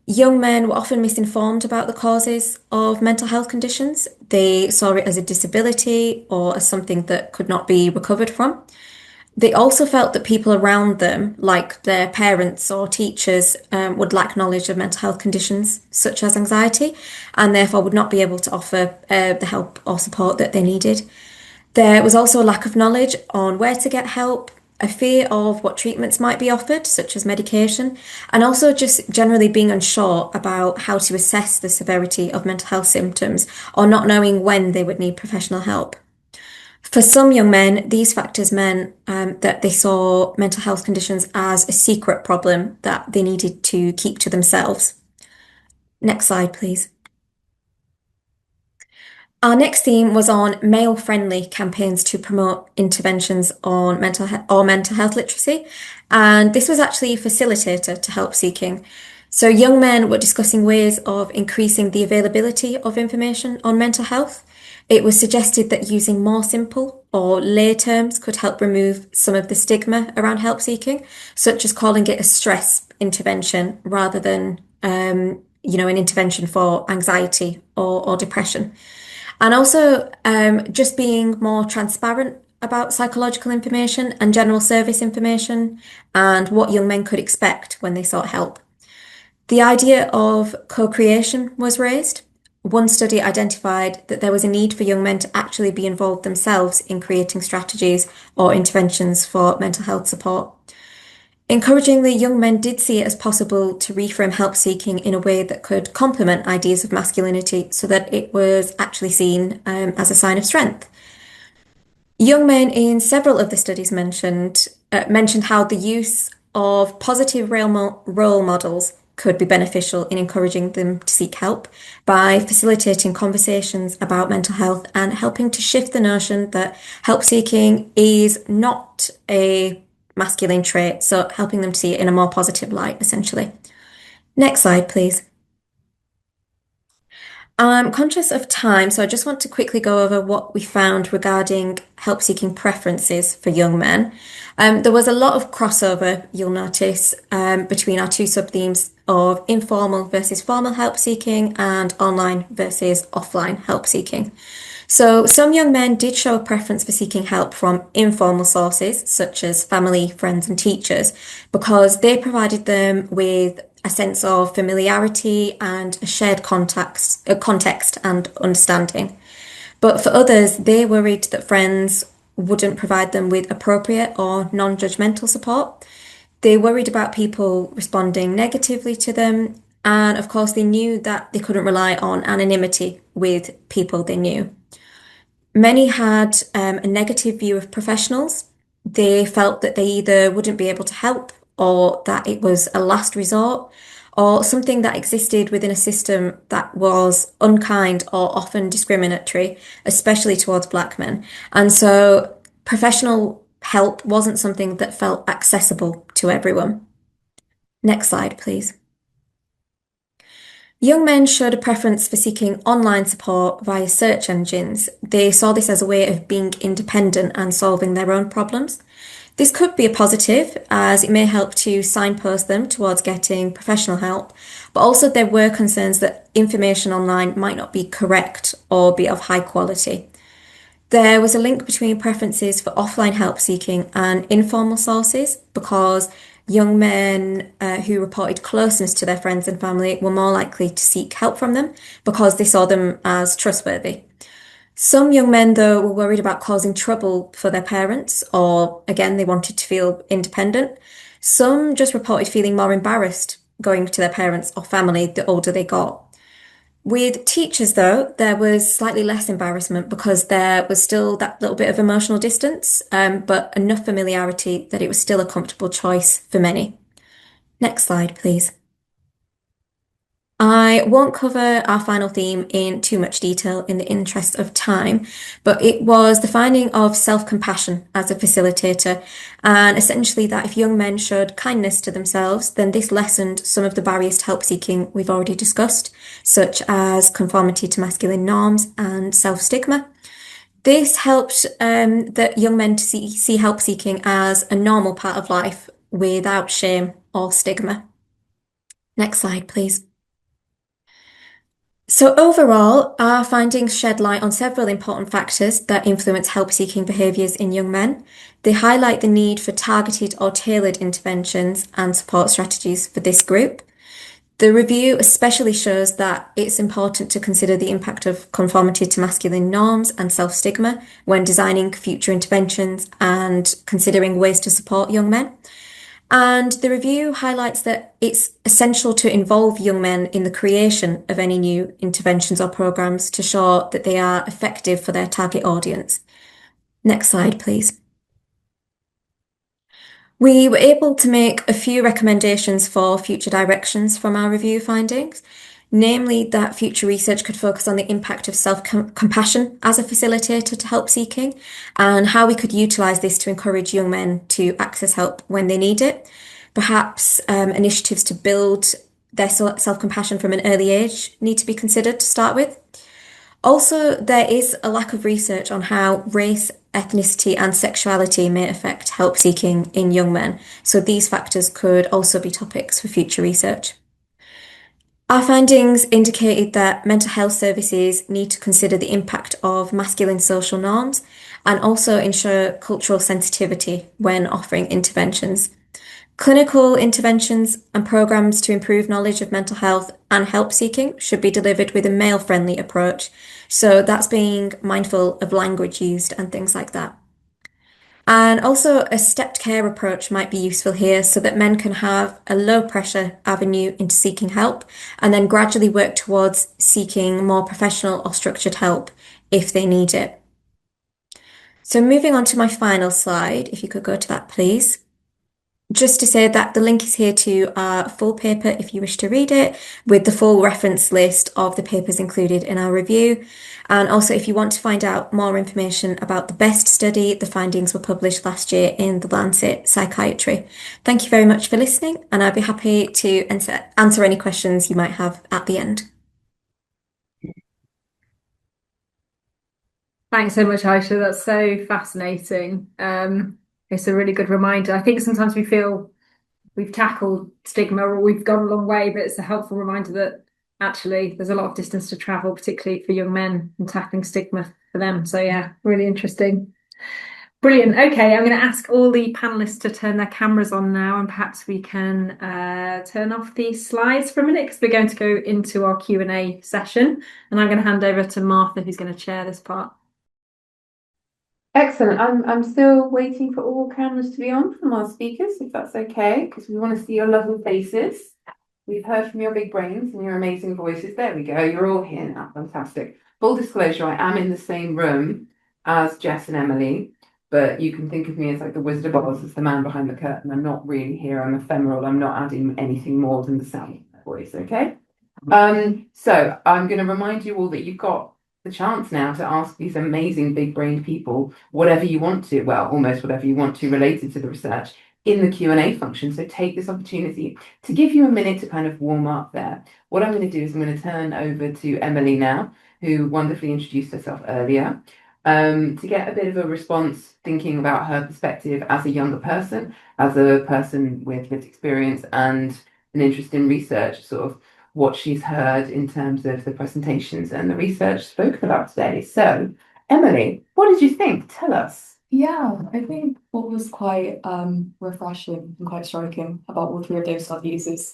Young men were often misinformed about the causes of mental health conditions. They saw it as a disability or as something that could not be recovered from. They also felt that people around them, like their parents or teachers, would lack knowledge of mental health conditions such as anxiety, and therefore would not be able to offer the help or support that they needed. There was also a lack of knowledge on where to get help, a fear of what treatments might be offered, such as medication, and also just generally being unsure about how to assess the severity of mental health symptoms or not knowing when they would need professional help. For some young men, these factors meant that they saw mental health conditions as a secret problem that they needed to keep to themselves. Next slide, please. Our next theme was on male-friendly campaigns to promote interventions on mental health literacy, and this was actually a facilitator to help seeking. So young men were discussing ways of increasing the availability of information on mental health. It was suggested that using more simple or lay terms could help remove some of the stigma around help seeking, such as calling it a stress intervention rather than an intervention for anxiety or depression. And also just being more transparent about psychological information and general service information and what young men could expect when they sought help. The idea of co-creation was raised. One study identified that there was a need for young men to actually be involved themselves in creating strategies or interventions for mental health support. Encouragingly, young men did see it as possible to reframe help seeking in a way that could complement ideas of masculinity so that it was actually seen as a sign of strength. Young men in several of the studies mentioned how the use of positive role models could be beneficial in encouraging them to seek help by facilitating conversations about mental health and helping to shift the notion that help seeking is not a masculine trait, so helping them to see it in a more positive light, essentially. Next slide, please. I'm conscious of time, so I just want to quickly go over what we found regarding help-seeking preferences for young men. There was a lot of crossover, you'll notice, between our two sub-themes of informal versus formal help-seeking and online versus offline help-seeking. So some young men did show a preference for seeking help from informal sources, such as family, friends, and teachers, because they provided them with a sense of familiarity and a shared context and understanding. But for others, they worried that friends wouldn't provide them with appropriate or non-judgmental support. They worried about people responding negatively to them. And of course, they knew that they couldn't rely on anonymity with people they knew. Many had a negative view of professionals. They felt that they either wouldn't be able to help or that it was a last resort or something that existed within a system that was unkind or often discriminatory, especially towards Black men. And so professional help wasn't something that felt accessible to everyone. Next slide, please. Young men showed a preference for seeking online support via search engines. They saw this as a way of being independent and solving their own problems. This could be a positive, as it may help to signpost them towards getting professional help, but also there were concerns that information online might not be correct or be of high quality. There was a link between preferences for offline help seeking and informal sources because young men who reported closeness to their friends and family were more likely to seek help from them because they saw them as trustworthy. Some young men, though, were worried about causing trouble for their parents, or again, they wanted to feel independent. Some just reported feeling more embarrassed going to their parents or family the older they got. With teachers, though, there was slightly less embarrassment because there was still that little bit of emotional distance, but enough familiarity that it was still a comfortable choice for many. Next slide, please. I won't cover our final theme in too much detail in the interest of time, but it was the finding of self-compassion as a facilitator, and essentially that if young men showed kindness to themselves, then this lessened some of the barriers to help seeking we've already discussed, such as conformity to masculine norms and self-stigma. This helped that young men to see help seeking as a normal part of life without shame or stigma. Next slide, please. So overall, our findings shed light on several important factors that influence help-seeking behaviours in young men. They highlight the need for targeted or tailored interventions and support strategies for this group. The review especially shows that it's important to consider the impact of conformity to masculine norms and self-stigma when designing future interventions and considering ways to support young men. And the review highlights that it's essential to involve young men in the creation of any new interventions or programs to ensure that they are effective for their target audience. Next slide, please. We were able to make a few recommendations for future directions from our review findings, namely that future research could focus on the impact of self-compassion as a facilitator to help seeking and how we could utilise this to encourage young men to access help when they need it. Perhaps initiatives to build their self-compassion from an early age need to be considered to start with. Also, there is a lack of research on how race, ethnicity, and sexuality may affect help seeking in young men, so these factors could also be topics for future research. Our findings indicated that mental health services need to consider the impact of masculine social norms and also ensure cultural sensitivity when offering interventions. Clinical interventions and programs to improve knowledge of mental health and help seeking should be delivered with a male-friendly approach. So that's being mindful of language used and things like that. And also a stepped care approach might be useful here so that men can have a low pressure avenue into seeking help and then gradually work towards seeking more professional or structured help if they need it. So moving on to my final slide, if you could go to that, please. Just to say that the link is here to our full paper if you wish to read it, with the full reference list of the papers included in our review. And also, if you want to find out more information about the BEST study, the findings were published last year in the Lancet Psychiatry. Thank you very much for listening, and I'd be happy to answer any questions you might have at the end. Thanks so much, Aisha. That's so fascinating. It's a really good reminder. I think sometimes we feel we've tackled stigma or we've gone a long way, but it's a helpful reminder that actually there's a lot of distance to travel, particularly for young men, and tackling stigma for them. So yeah, really interesting. Brilliant. Okay, I'm going to ask all the panelists to turn their cameras on now, and perhaps we can turn off these slides for a minute because we're going to go into our Q&A session, and I'm going to hand over to Martha, who's going to chair this part. Excellent. I'm still waiting for all cameras to be on from our speakers, if that's okay, because we want to see your lovely faces. We've heard from your big brains and your amazing voices. There we go. You're all here now. Fantastic. Full disclosure, I am in the same room as Jess and Emily, but you can think of me as like the Wizard of Oz, as the man behind the curtain. I'm not really here. I'm ephemeral. I'm not adding anything more than the sound of my voice, okay? So I'm going to remind you all that you've got the chance now to ask these amazing big brained people whatever you want to, well, almost whatever you want to related to the research in the Q&A function. So take this opportunity to give you a minute to kind of warm up there. What I'm going to do is I'm going to turn over to Emily now, who wonderfully introduced herself earlier, to get a bit of a response thinking about her perspective as a younger person, as a person with lived experience and an interest in research, sort of what she's heard in terms of the presentations and the research spoken about today. So, Emily, what did you think? Tell us. Yeah, I think what was quite refreshing and quite striking about all three of those studies is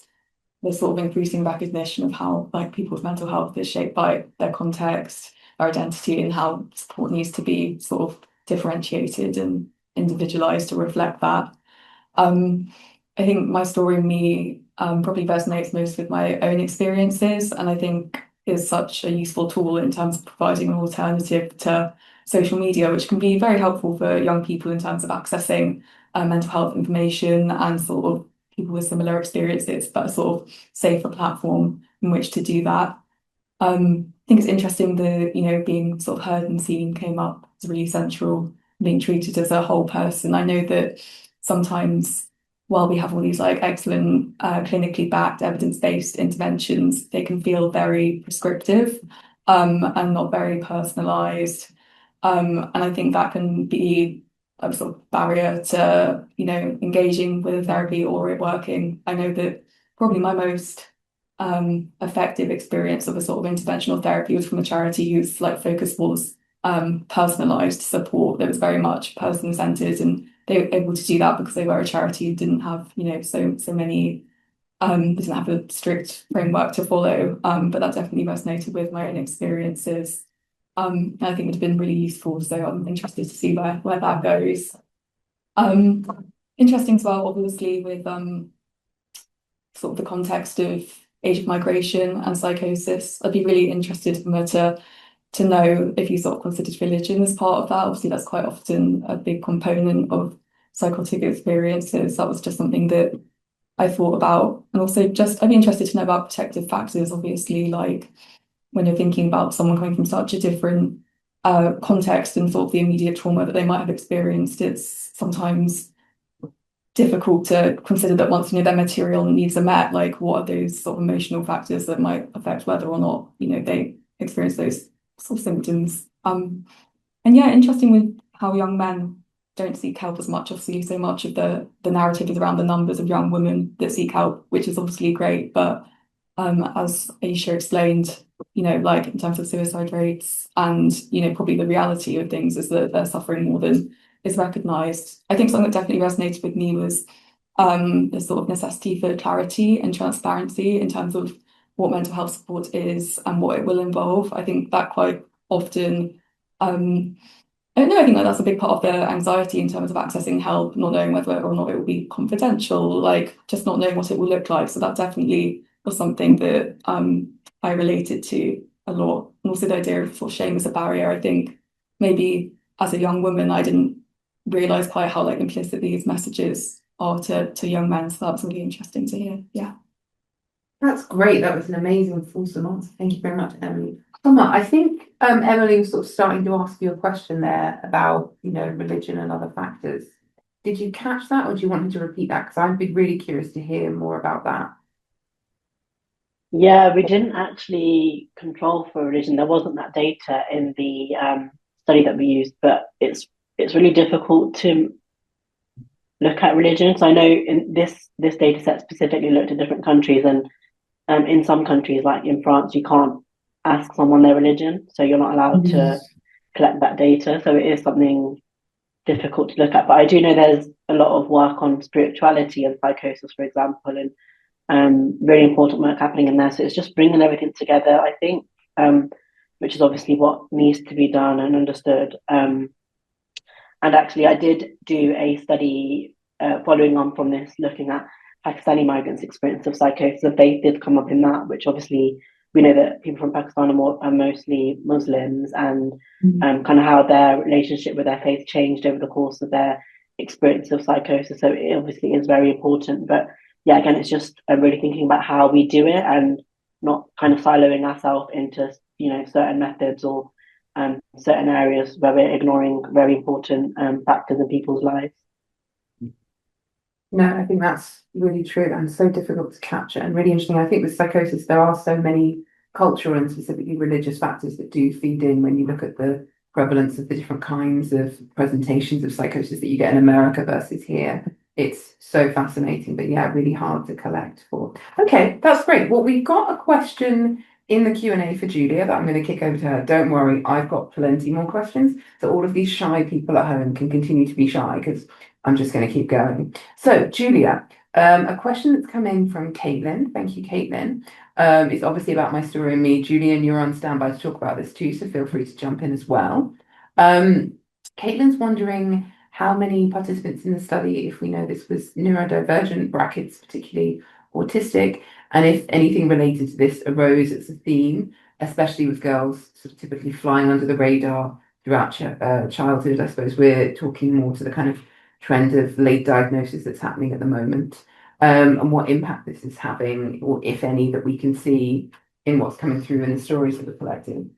the sort of increasing recognition of how like people's mental health is shaped by their context, their identity, and how support needs to be sort of differentiated and individualized to reflect that. I think my story, me, probably resonates most with my own experiences, and I think is such a useful tool in terms of providing an alternative to social media, which can be very helpful for young people in terms of accessing mental health information and sort of people with similar experiences, but a sort of safer platform in which to do that. I think it's interesting the, being sort of heard and seen came up as really central, being treated as a whole person. I know that sometimes while we have all these like excellent clinically backed evidence-based interventions, they can feel very prescriptive and not very personalized. And I think that can be a sort of barrier to, engaging with a therapy or it working. I know that probably my most effective experience of a sort of interventional therapy was from a charity whose like focus was personalized support that was very much person-centered, and they were able to do that because they were a charity who didn't have, so many they didn't have a strict framework to follow. But that definitely resonated with my own experiences. And I think would have been really useful. So I'm interested to see where that goes. Interesting as well, obviously, with sort of the context of age of migration and psychosis. I'd be really interested to know if you sort of considered religion as part of that. Obviously, that's quite often a big component of psychotic experiences. That was just something that I thought about. And also just I'd be interested to know about protective factors, obviously, like when you're thinking about someone coming from such a different context and sort of the immediate trauma that they might have experienced, it's sometimes difficult to consider that once their material needs are met, like what are those sort of emotional factors that might affect whether or not they experience those sort of symptoms. And yeah, interesting with how young men don't seek help as much. Obviously, so much of the narrative is around the numbers of young women that seek help, which is obviously great. But as Aisha explained, like in terms of suicide rates and, probably the reality of things is that they're suffering more than is recognised. I think something that definitely resonated with me was the sort of necessity for clarity and transparency in terms of what mental health support is and what it will involve. I think that quite often I don't know, I think that that's a big part of the anxiety in terms of accessing help, not knowing whether or not it will be confidential, like just not knowing what it will look like. So that definitely was something that I related to a lot. And also the idea of sort of shame as a barrier. I think maybe as a young woman, I didn't realize quite how like implicit these messages are to young men. So that was really interesting to hear. Yeah. That's great. That was an amazing fulsome answer. Thank you very much, Emily. Thomas, I think Emily was sort of starting to ask you a question there about, religion and other factors. Did you catch that, or do you want me to repeat that? Because I'd be really curious to hear more about that. Yeah, we didn't actually control for religion. There wasn't that data in the study that we used, but it's really difficult to look at religion. So I know in this data set specifically looked at different countries, and in some countries, like in France, you can't ask someone their religion, so you're not allowed to collect that data. So it is something difficult to look at. But I do know there's a lot of work on spirituality and psychosis, for example, and very important work happening in there. So it's just bringing everything together, I think, which is obviously what needs to be done and understood. And actually, I did do a study following on from this, looking at Pakistani migrants' experience of psychosis. The faith did come up in that, which obviously we know that people from Pakistan are mostly Muslims, and kind of how their relationship with their faith changed over the course of their experience of psychosis. So it obviously is very important. But yeah, again, it's just really thinking about how we do it and not kind of siloing ourselves into certain methods or certain areas where we're ignoring very important factors in people's lives. No, I think that's really true and so difficult to capture and really interesting. I think with psychosis, there are so many cultural and specifically religious factors that do feed in when you look at the prevalence of the different kinds of presentations of psychosis that you get in America versus here. It's so fascinating, but yeah, really hard to collect for. Okay, that's great. Well, we've got a question in the Q&A for Julia that I'm going to kick over to her. Don't worry, I've got plenty more questions. So all of these shy people at home can continue to be shy because I'm just going to keep going. So Julia, a question that's come in from Caitlin. Thank you, Caitlin. It's obviously about my story and me. Julian, you're on standby to talk about this too, so feel free to jump in as well. Caitlin's wondering how many participants in the study, if we know this was neurodivergent, brackets particularly autistic, and if anything related to this arose as a theme, especially with girls sort of typically flying under the radar throughout childhood. I suppose we're talking more to the kind of trend of late diagnosis that's happening at the moment, and what impact this is having, or if any, that we can see in what's coming through in the stories that we're collecting.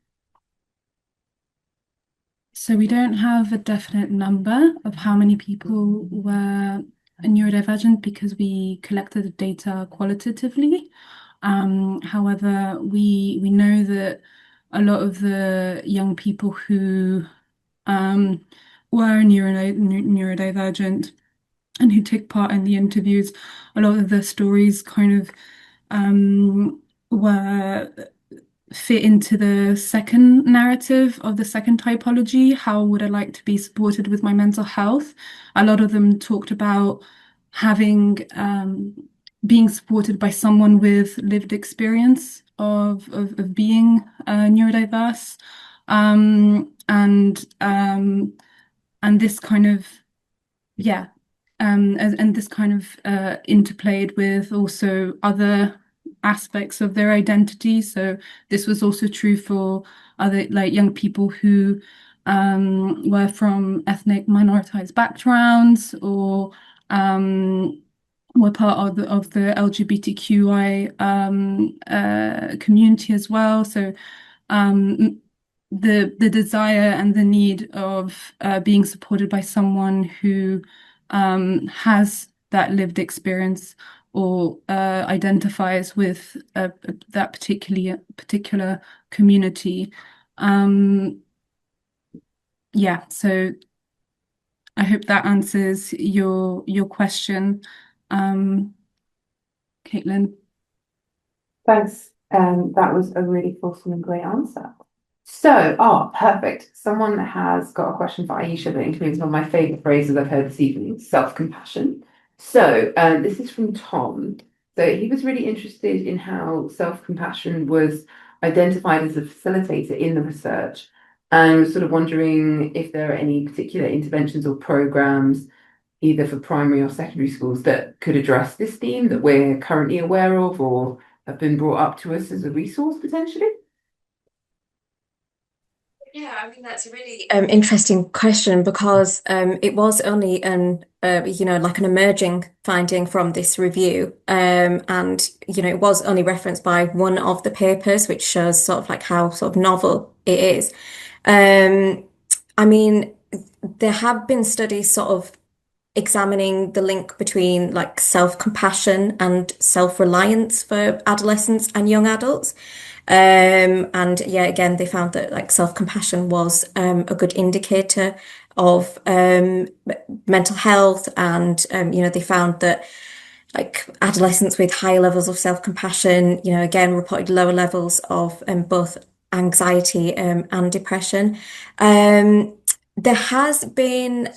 So we don't have a definite number of how many people were neurodivergent because we collected the data qualitatively. However, we know that a lot of the young people who were neurodivergent and who took part in the interviews, a lot of their stories kind of were fit into the second narrative of the second typology. How would I like to be supported with my mental health? A lot of them talked about having being supported by someone with lived experience of being neurodiverse, and this kind of yeah and this kind of interplayed with also other aspects of their identity. So this was also true for other like young people who were from ethnic minoritized backgrounds or were part of the LGBTQI community as well. So the desire and the need of being supported by someone who has that lived experience or identifies with that particular community. Yeah, so I hope that answers your question, Caitlin. Thanks. That was a really fulsome and great answer. So, perfect. Someone has got a question for Aisha that includes one of my favorite phrases I've heard this evening, self-compassion. So, this is from Tom. So he was really interested in how self-compassion was identified as a facilitator in the research, and was sort of wondering if there are any particular interventions or programs, either for primary or secondary schools, that could address this theme that we're currently aware of or have been brought up to us as a resource potentially. Yeah, I mean that's a really interesting question because it was only an like an emerging finding from this review, and it was only referenced by one of the papers, which shows sort of like how sort of novel it is. I mean, there have been studies sort of examining the link between like self-compassion and self-reliance for adolescents and young adults. And yeah, again, they found that like self-compassion was a good indicator of mental health, and they found that like adolescents with higher levels of self-compassion, again, reported lower levels of both anxiety and depression. There has been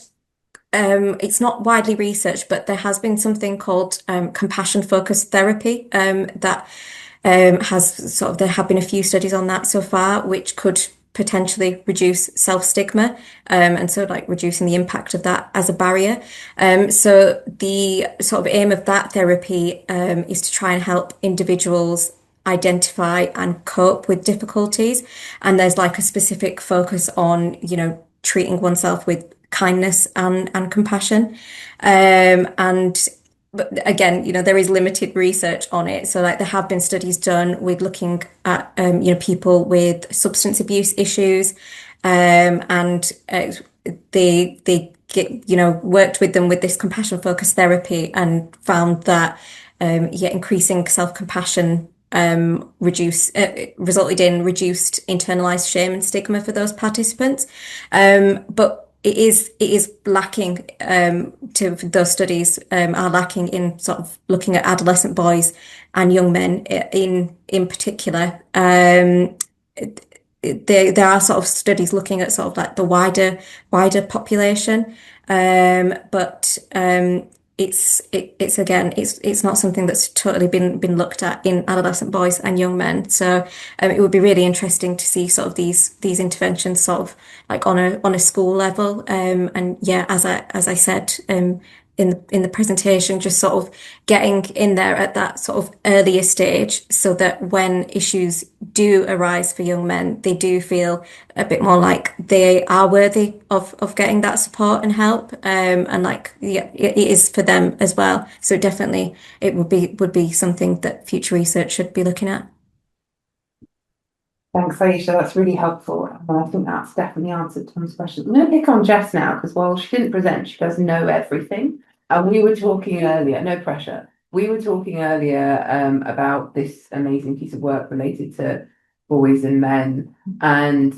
it's not widely researched, but there has been something called compassion focused therapy that has sort of, there have been a few studies on that so far, which could potentially reduce self-stigma, and so like reducing the impact of that as a barrier. So the sort of aim of that therapy is to try and help individuals identify and cope with difficulties. And there's like a specific focus on, treating oneself with kindness and compassion. And but again, there is limited research on it. So like there have been studies done with looking at people with substance abuse issues, and they get worked with them with this compassion focused therapy and found that increasing self-compassion resulted in reduced internalized shame and stigma for those participants. But it is lacking, to those studies are lacking in sort of looking at adolescent boys and young men in particular. There are sort of studies looking at sort of like the wider population, but it's not something that's totally been looked at in adolescent boys and young men. So it would be really interesting to see sort of these interventions sort of like on a school level. And yeah, as I said in the presentation, just sort of getting in there at that sort of earlier stage, so that when issues do arise for young men, they do feel a bit more like they are worthy of getting that support and help. And like, yeah, it is for them as well. So definitely it would be something that future research should be looking at. Thanks, Aisha. That's really helpful. And I think that's definitely answered Tom's question. I'm going to pick on Jess now because while she didn't present, she does know everything. And we were talking earlier, no pressure. We were talking earlier about this amazing piece of work related to boys and men. And,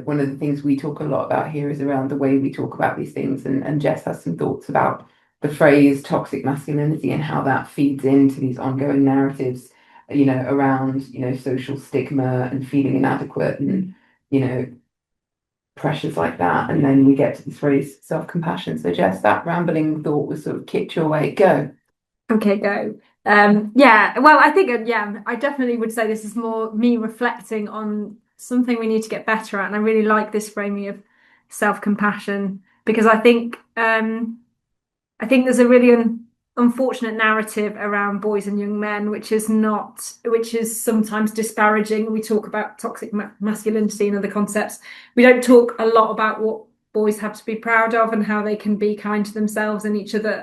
one of the things we talk a lot about here is around the way we talk about these things. And Jess has some thoughts about the phrase toxic masculinity and how that feeds into these ongoing narratives around, social stigma and feeling inadequate and, pressures like that. And then we get to this phrase self-compassion. So Jess, that rambling thought was sort of kicked your way. Go. Okay, go. Yeah, well, I think, yeah, I definitely would say this is more me reflecting on something we need to get better at. And I really like this framing of self-compassion because I think there's a really unfortunate narrative around boys and young men, which is sometimes disparaging. We talk about toxic masculinity and other concepts. We don't talk a lot about what boys have to be proud of and how they can be kind to themselves and each other.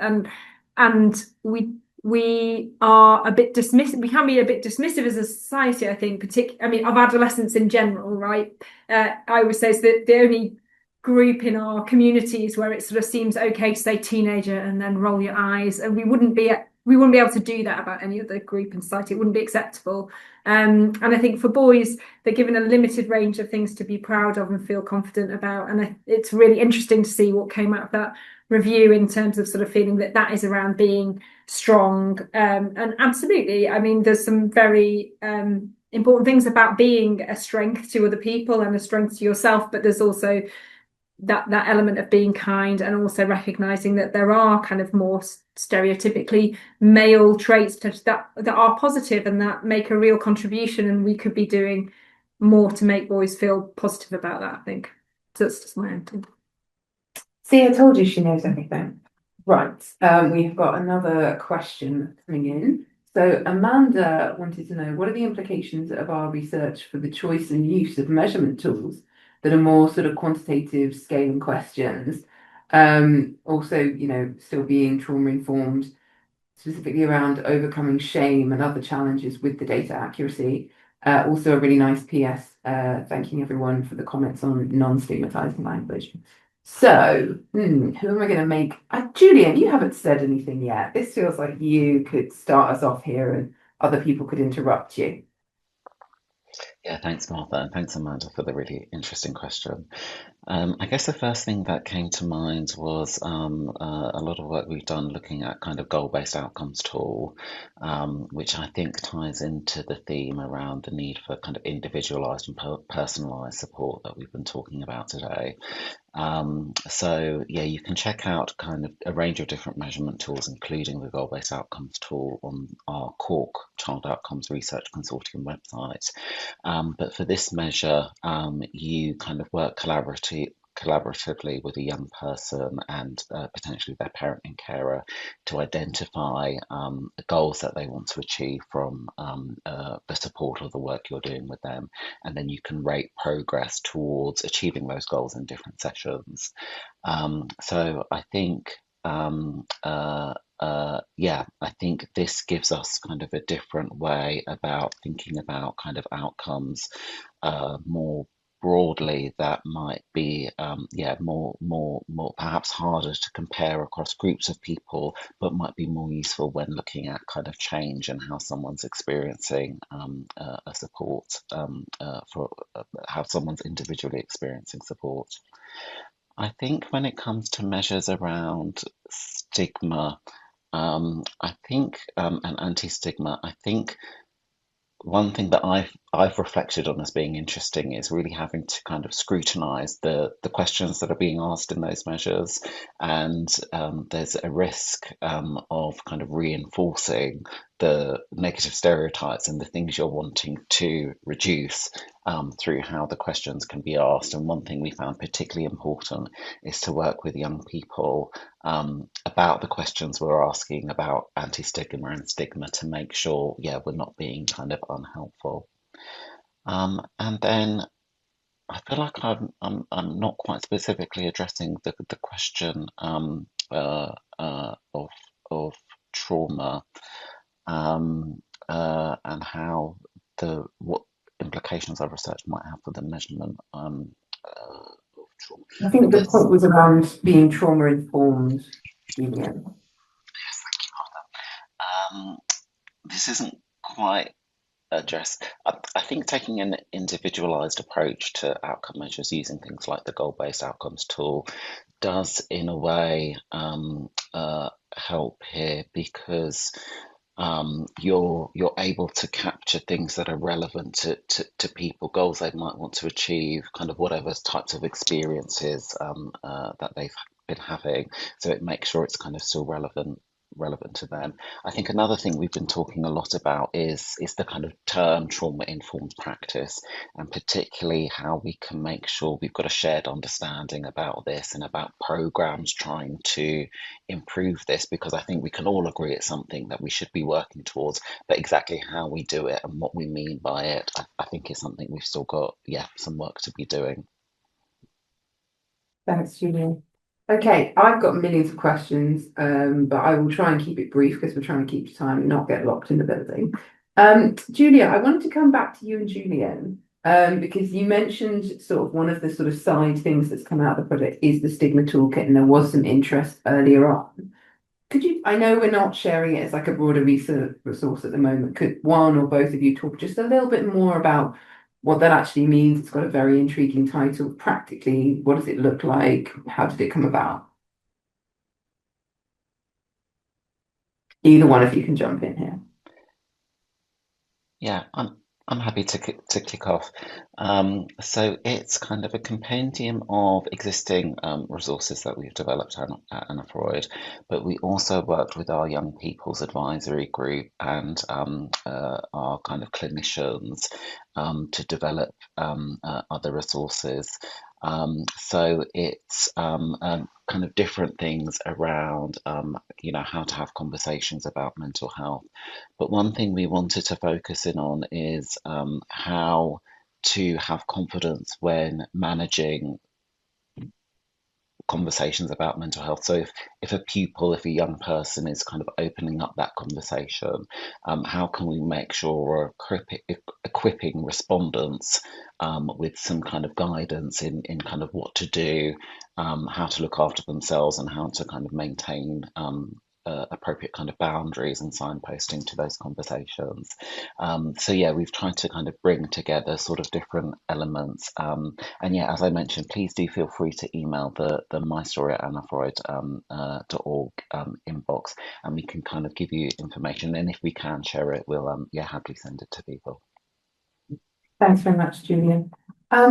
And we are a bit dismissive. We can be a bit dismissive as a society, I think, I mean, of adolescents in general, right? I would say it's the only group in our communities where it sort of seems okay to say teenager and then roll your eyes, and we wouldn't be able to do that about any other group in society. It wouldn't be acceptable. And I think for boys, they're given a limited range of things to be proud of and feel confident about. And it's really interesting to see what came out of that review in terms of sort of feeling that is around being strong. And absolutely, I mean, there's some very important things about being a strength to other people and a strength to yourself, but there's also that element of being kind and also recognizing that there are kind of more stereotypically male traits that are positive and that make a real contribution, and we could be doing more to make boys feel positive about that, I think. So that's just my own thing. See, I told you she knows everything. Right, we've got another question coming in. So Amanda wanted to know, what are the implications of our research for the choice and use of measurement tools that are more sort of quantitative scaling questions? Also, still being trauma informed, specifically around overcoming shame and other challenges with the data accuracy. Also a really nice PS, thanking everyone for the comments on non-stigmatizing language. So, who am I going to make? Julian, you haven't said anything yet. This feels like you could start us off here and other people could interrupt you. Yeah, thanks, Martha, and thanks, Amanda, for the really interesting question. I guess the first thing that came to mind was a lot of work we've done looking at kind of goal-based outcomes tool, which I think ties into the theme around the need for kind of individualized and personalized support that we've been talking about today. So yeah, you can check out kind of a range of different measurement tools, including the goal-based outcomes tool on our Cork Child Outcomes Research Consortium website. But for this measure, you kind of work collaboratively with a young person and potentially their parent and carer to identify the goals that they want to achieve from the support of the work you're doing with them, and then you can rate progress towards achieving those goals in different sessions. So I think I think this gives us kind of a different way about thinking about kind of outcomes more broadly, that might be more perhaps harder to compare across groups of people, but might be more useful when looking at kind of change and how someone's experiencing a support for how someone's individually experiencing support. I think when it comes to measures around stigma, I think and anti-stigma, I think one thing that I've reflected on as being interesting is really having to kind of scrutinize the questions that are being asked in those measures, and there's a risk of kind of reinforcing the negative stereotypes and the things you're wanting to reduce through how the questions can be asked. And one thing we found particularly important is to work with young people about the questions we're asking about anti-stigma and stigma to make sure, we're not being kind of unhelpful. And then I feel like I'm not quite specifically addressing the question of trauma and how what implications our research might have for the measurement of trauma. I think the point was around being trauma informed, Julian. Yes, thank you, Martha. This isn't quite addressed. I think taking an individualized approach to outcome measures using things like the goal-based outcomes tool does, in a way, help here, because you're able to capture things that are relevant to people, goals they might want to achieve, kind of whatever types of experiences that they've been having. So it makes sure it's kind of still relevant to them. I think another thing we've been talking a lot about is the kind of term trauma informed practice, and particularly how we can make sure we've got a shared understanding about this and about programs trying to improve this, because I think we can all agree it's something that we should be working towards, but exactly how we do it and what we mean by it, I think is something we've still got, some work to be doing. Thanks, Julian. Okay, I've got millions of questions, but I will try and keep it brief because we're trying to keep to time and not get locked in the building. Julia, I wanted to come back to you and Julian, because you mentioned sort of one of the sort of side things that's come out of the project is the stigma toolkit, and there was some interest earlier on. Could you, I know we're not sharing it as like a broader research resource at the moment, could one or both of you talk just a little bit more about what that actually means? It's got a very intriguing title. Practically, what does it look like? How did it come about? Either one of you can jump in here. Yeah, I'm happy to kick off. So it's kind of a compendium of existing resources that we've developed at Anna Freud, but we also worked with our young people's advisory group and our kind of clinicians to develop other resources. So it's kind of different things around, how to have conversations about mental health. But one thing we wanted to focus in on is how to have confidence when managing conversations about mental health. So if a pupil, if a young person is kind of opening up that conversation, how can we make sure we're equipping respondents with some kind of guidance in kind of what to do, how to look after themselves, and how to kind of maintain appropriate kind of boundaries and signposting to those conversations. So yeah, we've tried to kind of bring together sort of different elements. And yeah, as I mentioned, please do feel free to email the my story at annafreud.org inbox, and we can kind of give you information. And if we can share it, we'll happily send it to people. Thanks very much, Julian. I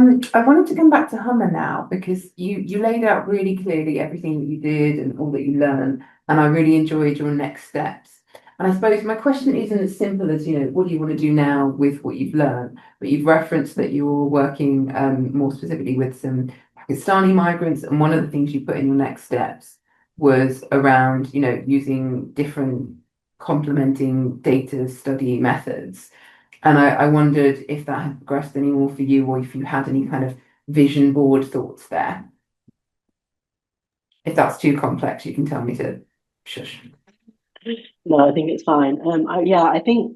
wanted to come back to Hummer now because you laid out really clearly everything that you did and all that you learned, and I really enjoyed your next steps. And I suppose my question isn't as simple as, what do you want to do now with what you've learned? But you've referenced that you're working more specifically with some Pakistani migrants, and one of the things you put in your next steps was around, using different complementing data study methods. And I wondered if that had progressed any more for you, or if you had any kind of vision board thoughts there. If that's too complex, you can tell me to shush. No, I think it's fine. I think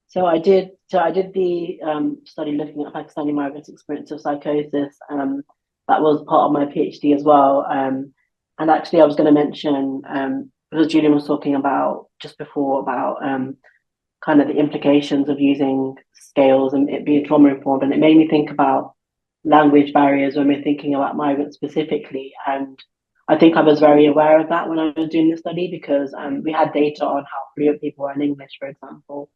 so. I did. So I did the study looking at Pakistani migrants' experience of psychosis. That was part of my PhD as well. And actually, I was going to mention because Julian was talking about just before about kind of the implications of using scales and it being trauma informed, and it made me think about language barriers when we're thinking about migrants specifically. And I think I was very aware of that when I was doing the study because we had data on how fluent people were in English, for example,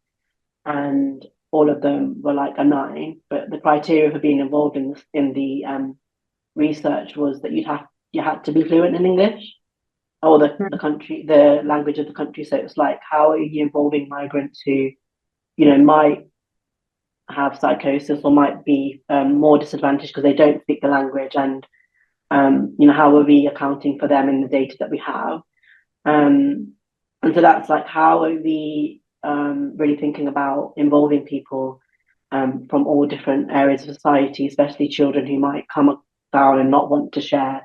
and all of them were like a 9. But the criteria for being involved in the research was that you had to be fluent in English or the language of the country. So it's like, how are you involving migrants who, might have psychosis or might be more disadvantaged because they don't speak the language, and how are we accounting for them in the data that we have? And so that's like, how are we really thinking about involving people from all different areas of society, especially children who might come down and not want to share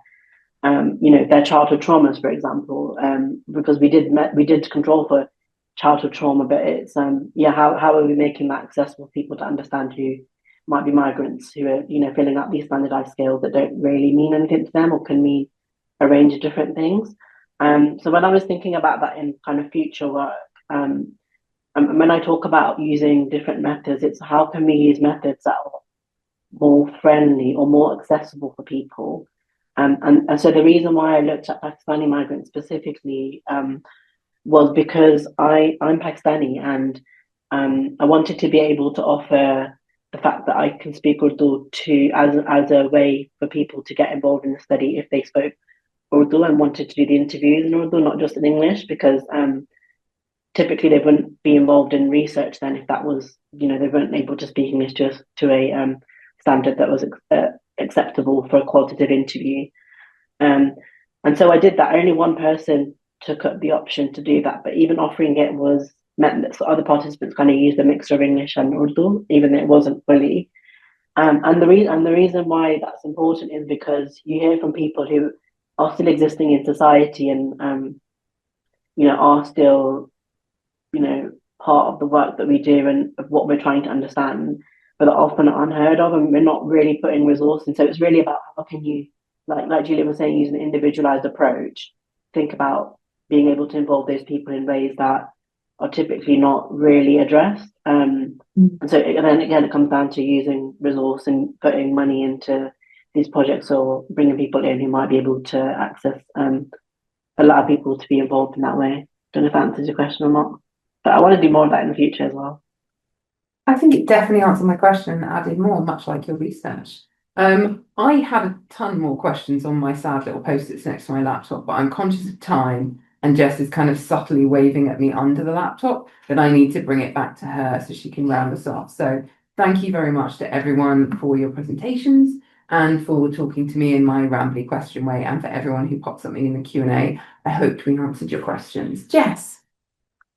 their childhood traumas, for example, because we did control for childhood trauma, but it's how are we making that accessible for people to understand who might be migrants who are filling out these standardized scales that don't really mean anything to them or can mean a range of different things. So when I was thinking about that in kind of future work, and when I talk about using different methods, it's how can we use methods that are more friendly or more accessible for people. And so the reason why I looked at Pakistani migrants specifically was because I'm Pakistani, and I wanted to be able to offer the fact that I can speak Urdu to as a way for people to get involved in the study if they spoke Urdu and wanted to do the interviews in Urdu, not just in English, because typically they wouldn't be involved in research then if that was, they weren't able to speak English to a standard that was acceptable for a qualitative interview. Um, and so I did that. Only one person took up the option to do that, but even offering it was meant that other participants kind of used a mixture of English and Urdu, even though it wasn't fully. And the reason why that's important is because you hear from people who are still existing in society and are still part of the work that we do and of what we're trying to understand, but are often unheard of, and we're not really putting resource. And so it's really about how can you, like Julia was saying, use an individualized approach. Think about being able to involve those people in ways that are typically not really addressed. And so and then again, it comes down to using resource and putting money into these projects or bringing people in who might be able to access, allow people to be involved in that way. Don't know if that answers your question or not, but I want to do more of that in the future as well. I think it definitely answered my question and added more, much like your research. I have a ton more questions on my sad little post-its next to my laptop, but I'm conscious of time, and Jess is kind of subtly waving at me under the laptop that I need to bring it back to her so she can round us off. So thank you very much to everyone for your presentations and for talking to me in my rambly question way, and for everyone who popped something in the Q&A. I hope we answered your questions. Jess.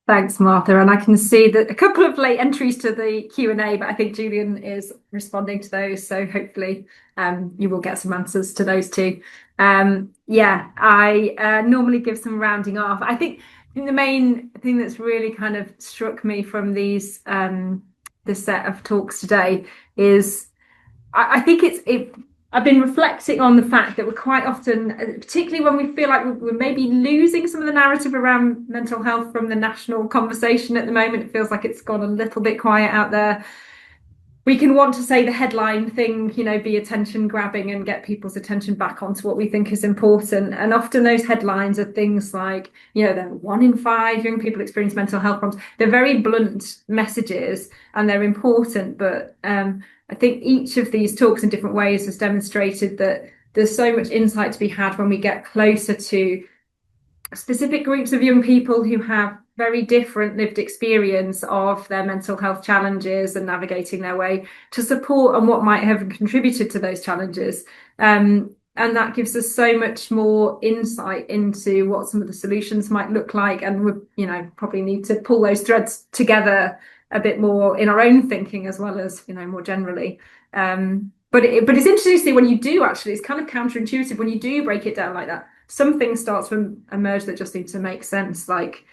Thanks, Martha. And I can see that a couple of late entries to the Q&A, but I think Julian is responding to those. So hopefully you will get some answers to those too. I normally give some rounding off. I think the main thing that's really kind of struck me from this set of talks today is I think I've been reflecting on the fact that we're quite often, particularly when we feel like we're maybe losing some of the narrative around mental health from the national conversation at the moment. It feels like it's gone a little bit quiet out there. We can want to say the headline thing, be attention grabbing and get people's attention back onto what we think is important. And often those headlines are things like, that 1 in 5 young people experience mental health problems. They're very blunt messages and they're important, but I think each of these talks in different ways has demonstrated that there's so much insight to be had when we get closer to specific groups of young people who have very different lived experience of their mental health challenges and navigating their way to support and what might have contributed to those challenges. And that gives us so much more insight into what some of the solutions might look like. And we, probably need to pull those threads together a bit more in our own thinking as well as, more generally. But it's interesting to see when you do actually, it's kind of counterintuitive when you do break it down like that. Some things start to emerge that just seem to make sense, like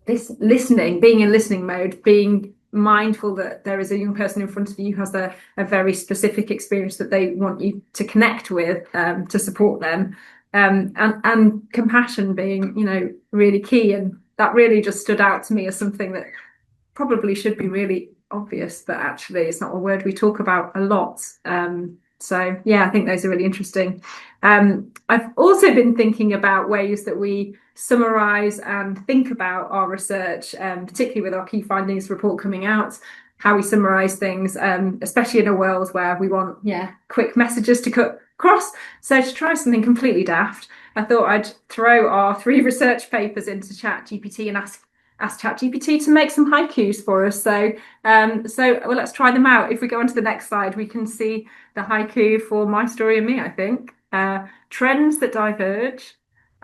this listening, being in listening mode, being mindful that there is a young person in front of you who has a very specific experience that they want you to connect with, to support them, and compassion being, really key. And that really just stood out to me as something that probably should be really obvious, but actually it's not a word we talk about a lot. So yeah, I think those are really interesting. I've also been thinking about ways that we summarize and think about our research, particularly with our key findings report coming out, how we summarize things, especially in a world where we want, quick messages to cut across. So to try something completely daft, I thought I'd throw our 3 research papers into ChatGPT and ask ChatGPT to make some haikus for us. So well, let's try them out. If we go on to the next slide, we can see the haiku for My Story and Me, I think. Trends that diverge,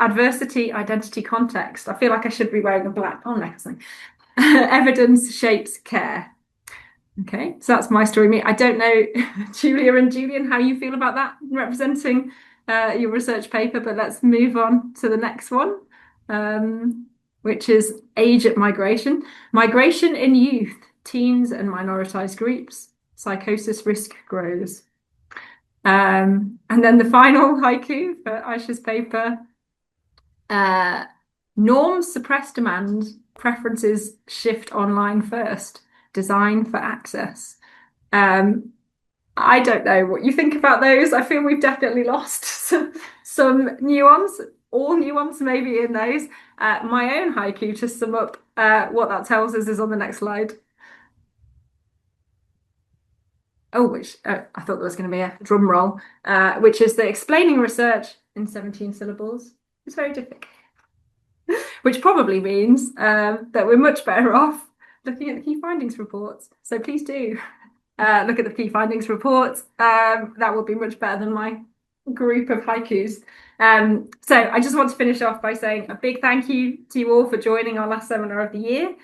adversity, identity, context. I feel like I should be wearing a black neck or something. Evidence shapes care. Okay, so that's My Story, Me. I don't know, Julia and Julian, how you feel about that representing your research paper, but let's move on to the next one. Which is Age at Migration. Migration in youth, teens and minoritized groups. Psychosis risk grows. And then the final haiku for Aisha's paper. Norms suppress demand, preferences shift online first. Design for access. I don't know what you think about those. I feel we've definitely lost some nuance. all nuance maybe in those. My own haiku to sum up what that tells us is on the next slide. Oh, which I thought there was going to be a drum roll, which is the explaining research in 17 syllables. It's very difficult, which probably means that we're much better off looking at the key findings reports. So please do look at the key findings reports. That will be much better than my group of haikus. So I just want to finish off by saying a big thank you to you all for joining our last seminar of the year.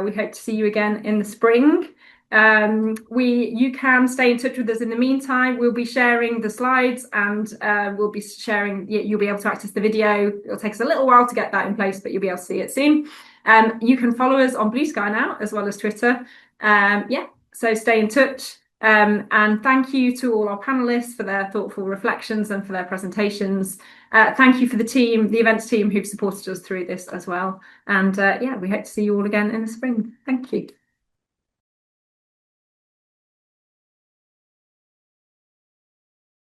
We hope to see you again in the spring. You can stay in touch with us in the meantime. We'll be sharing the slides and we'll be sharing, you'll be able to access the video. It'll take us a little while to get that in place, but you'll be able to see it soon. You can follow us on Blue Sky now, as well as Twitter. So stay in touch. And thank you to all our panelists for their thoughtful reflections and for their presentations. Thank you for the team, the events team who've supported us through this as well. And we hope to see you all again in the spring. Thank you.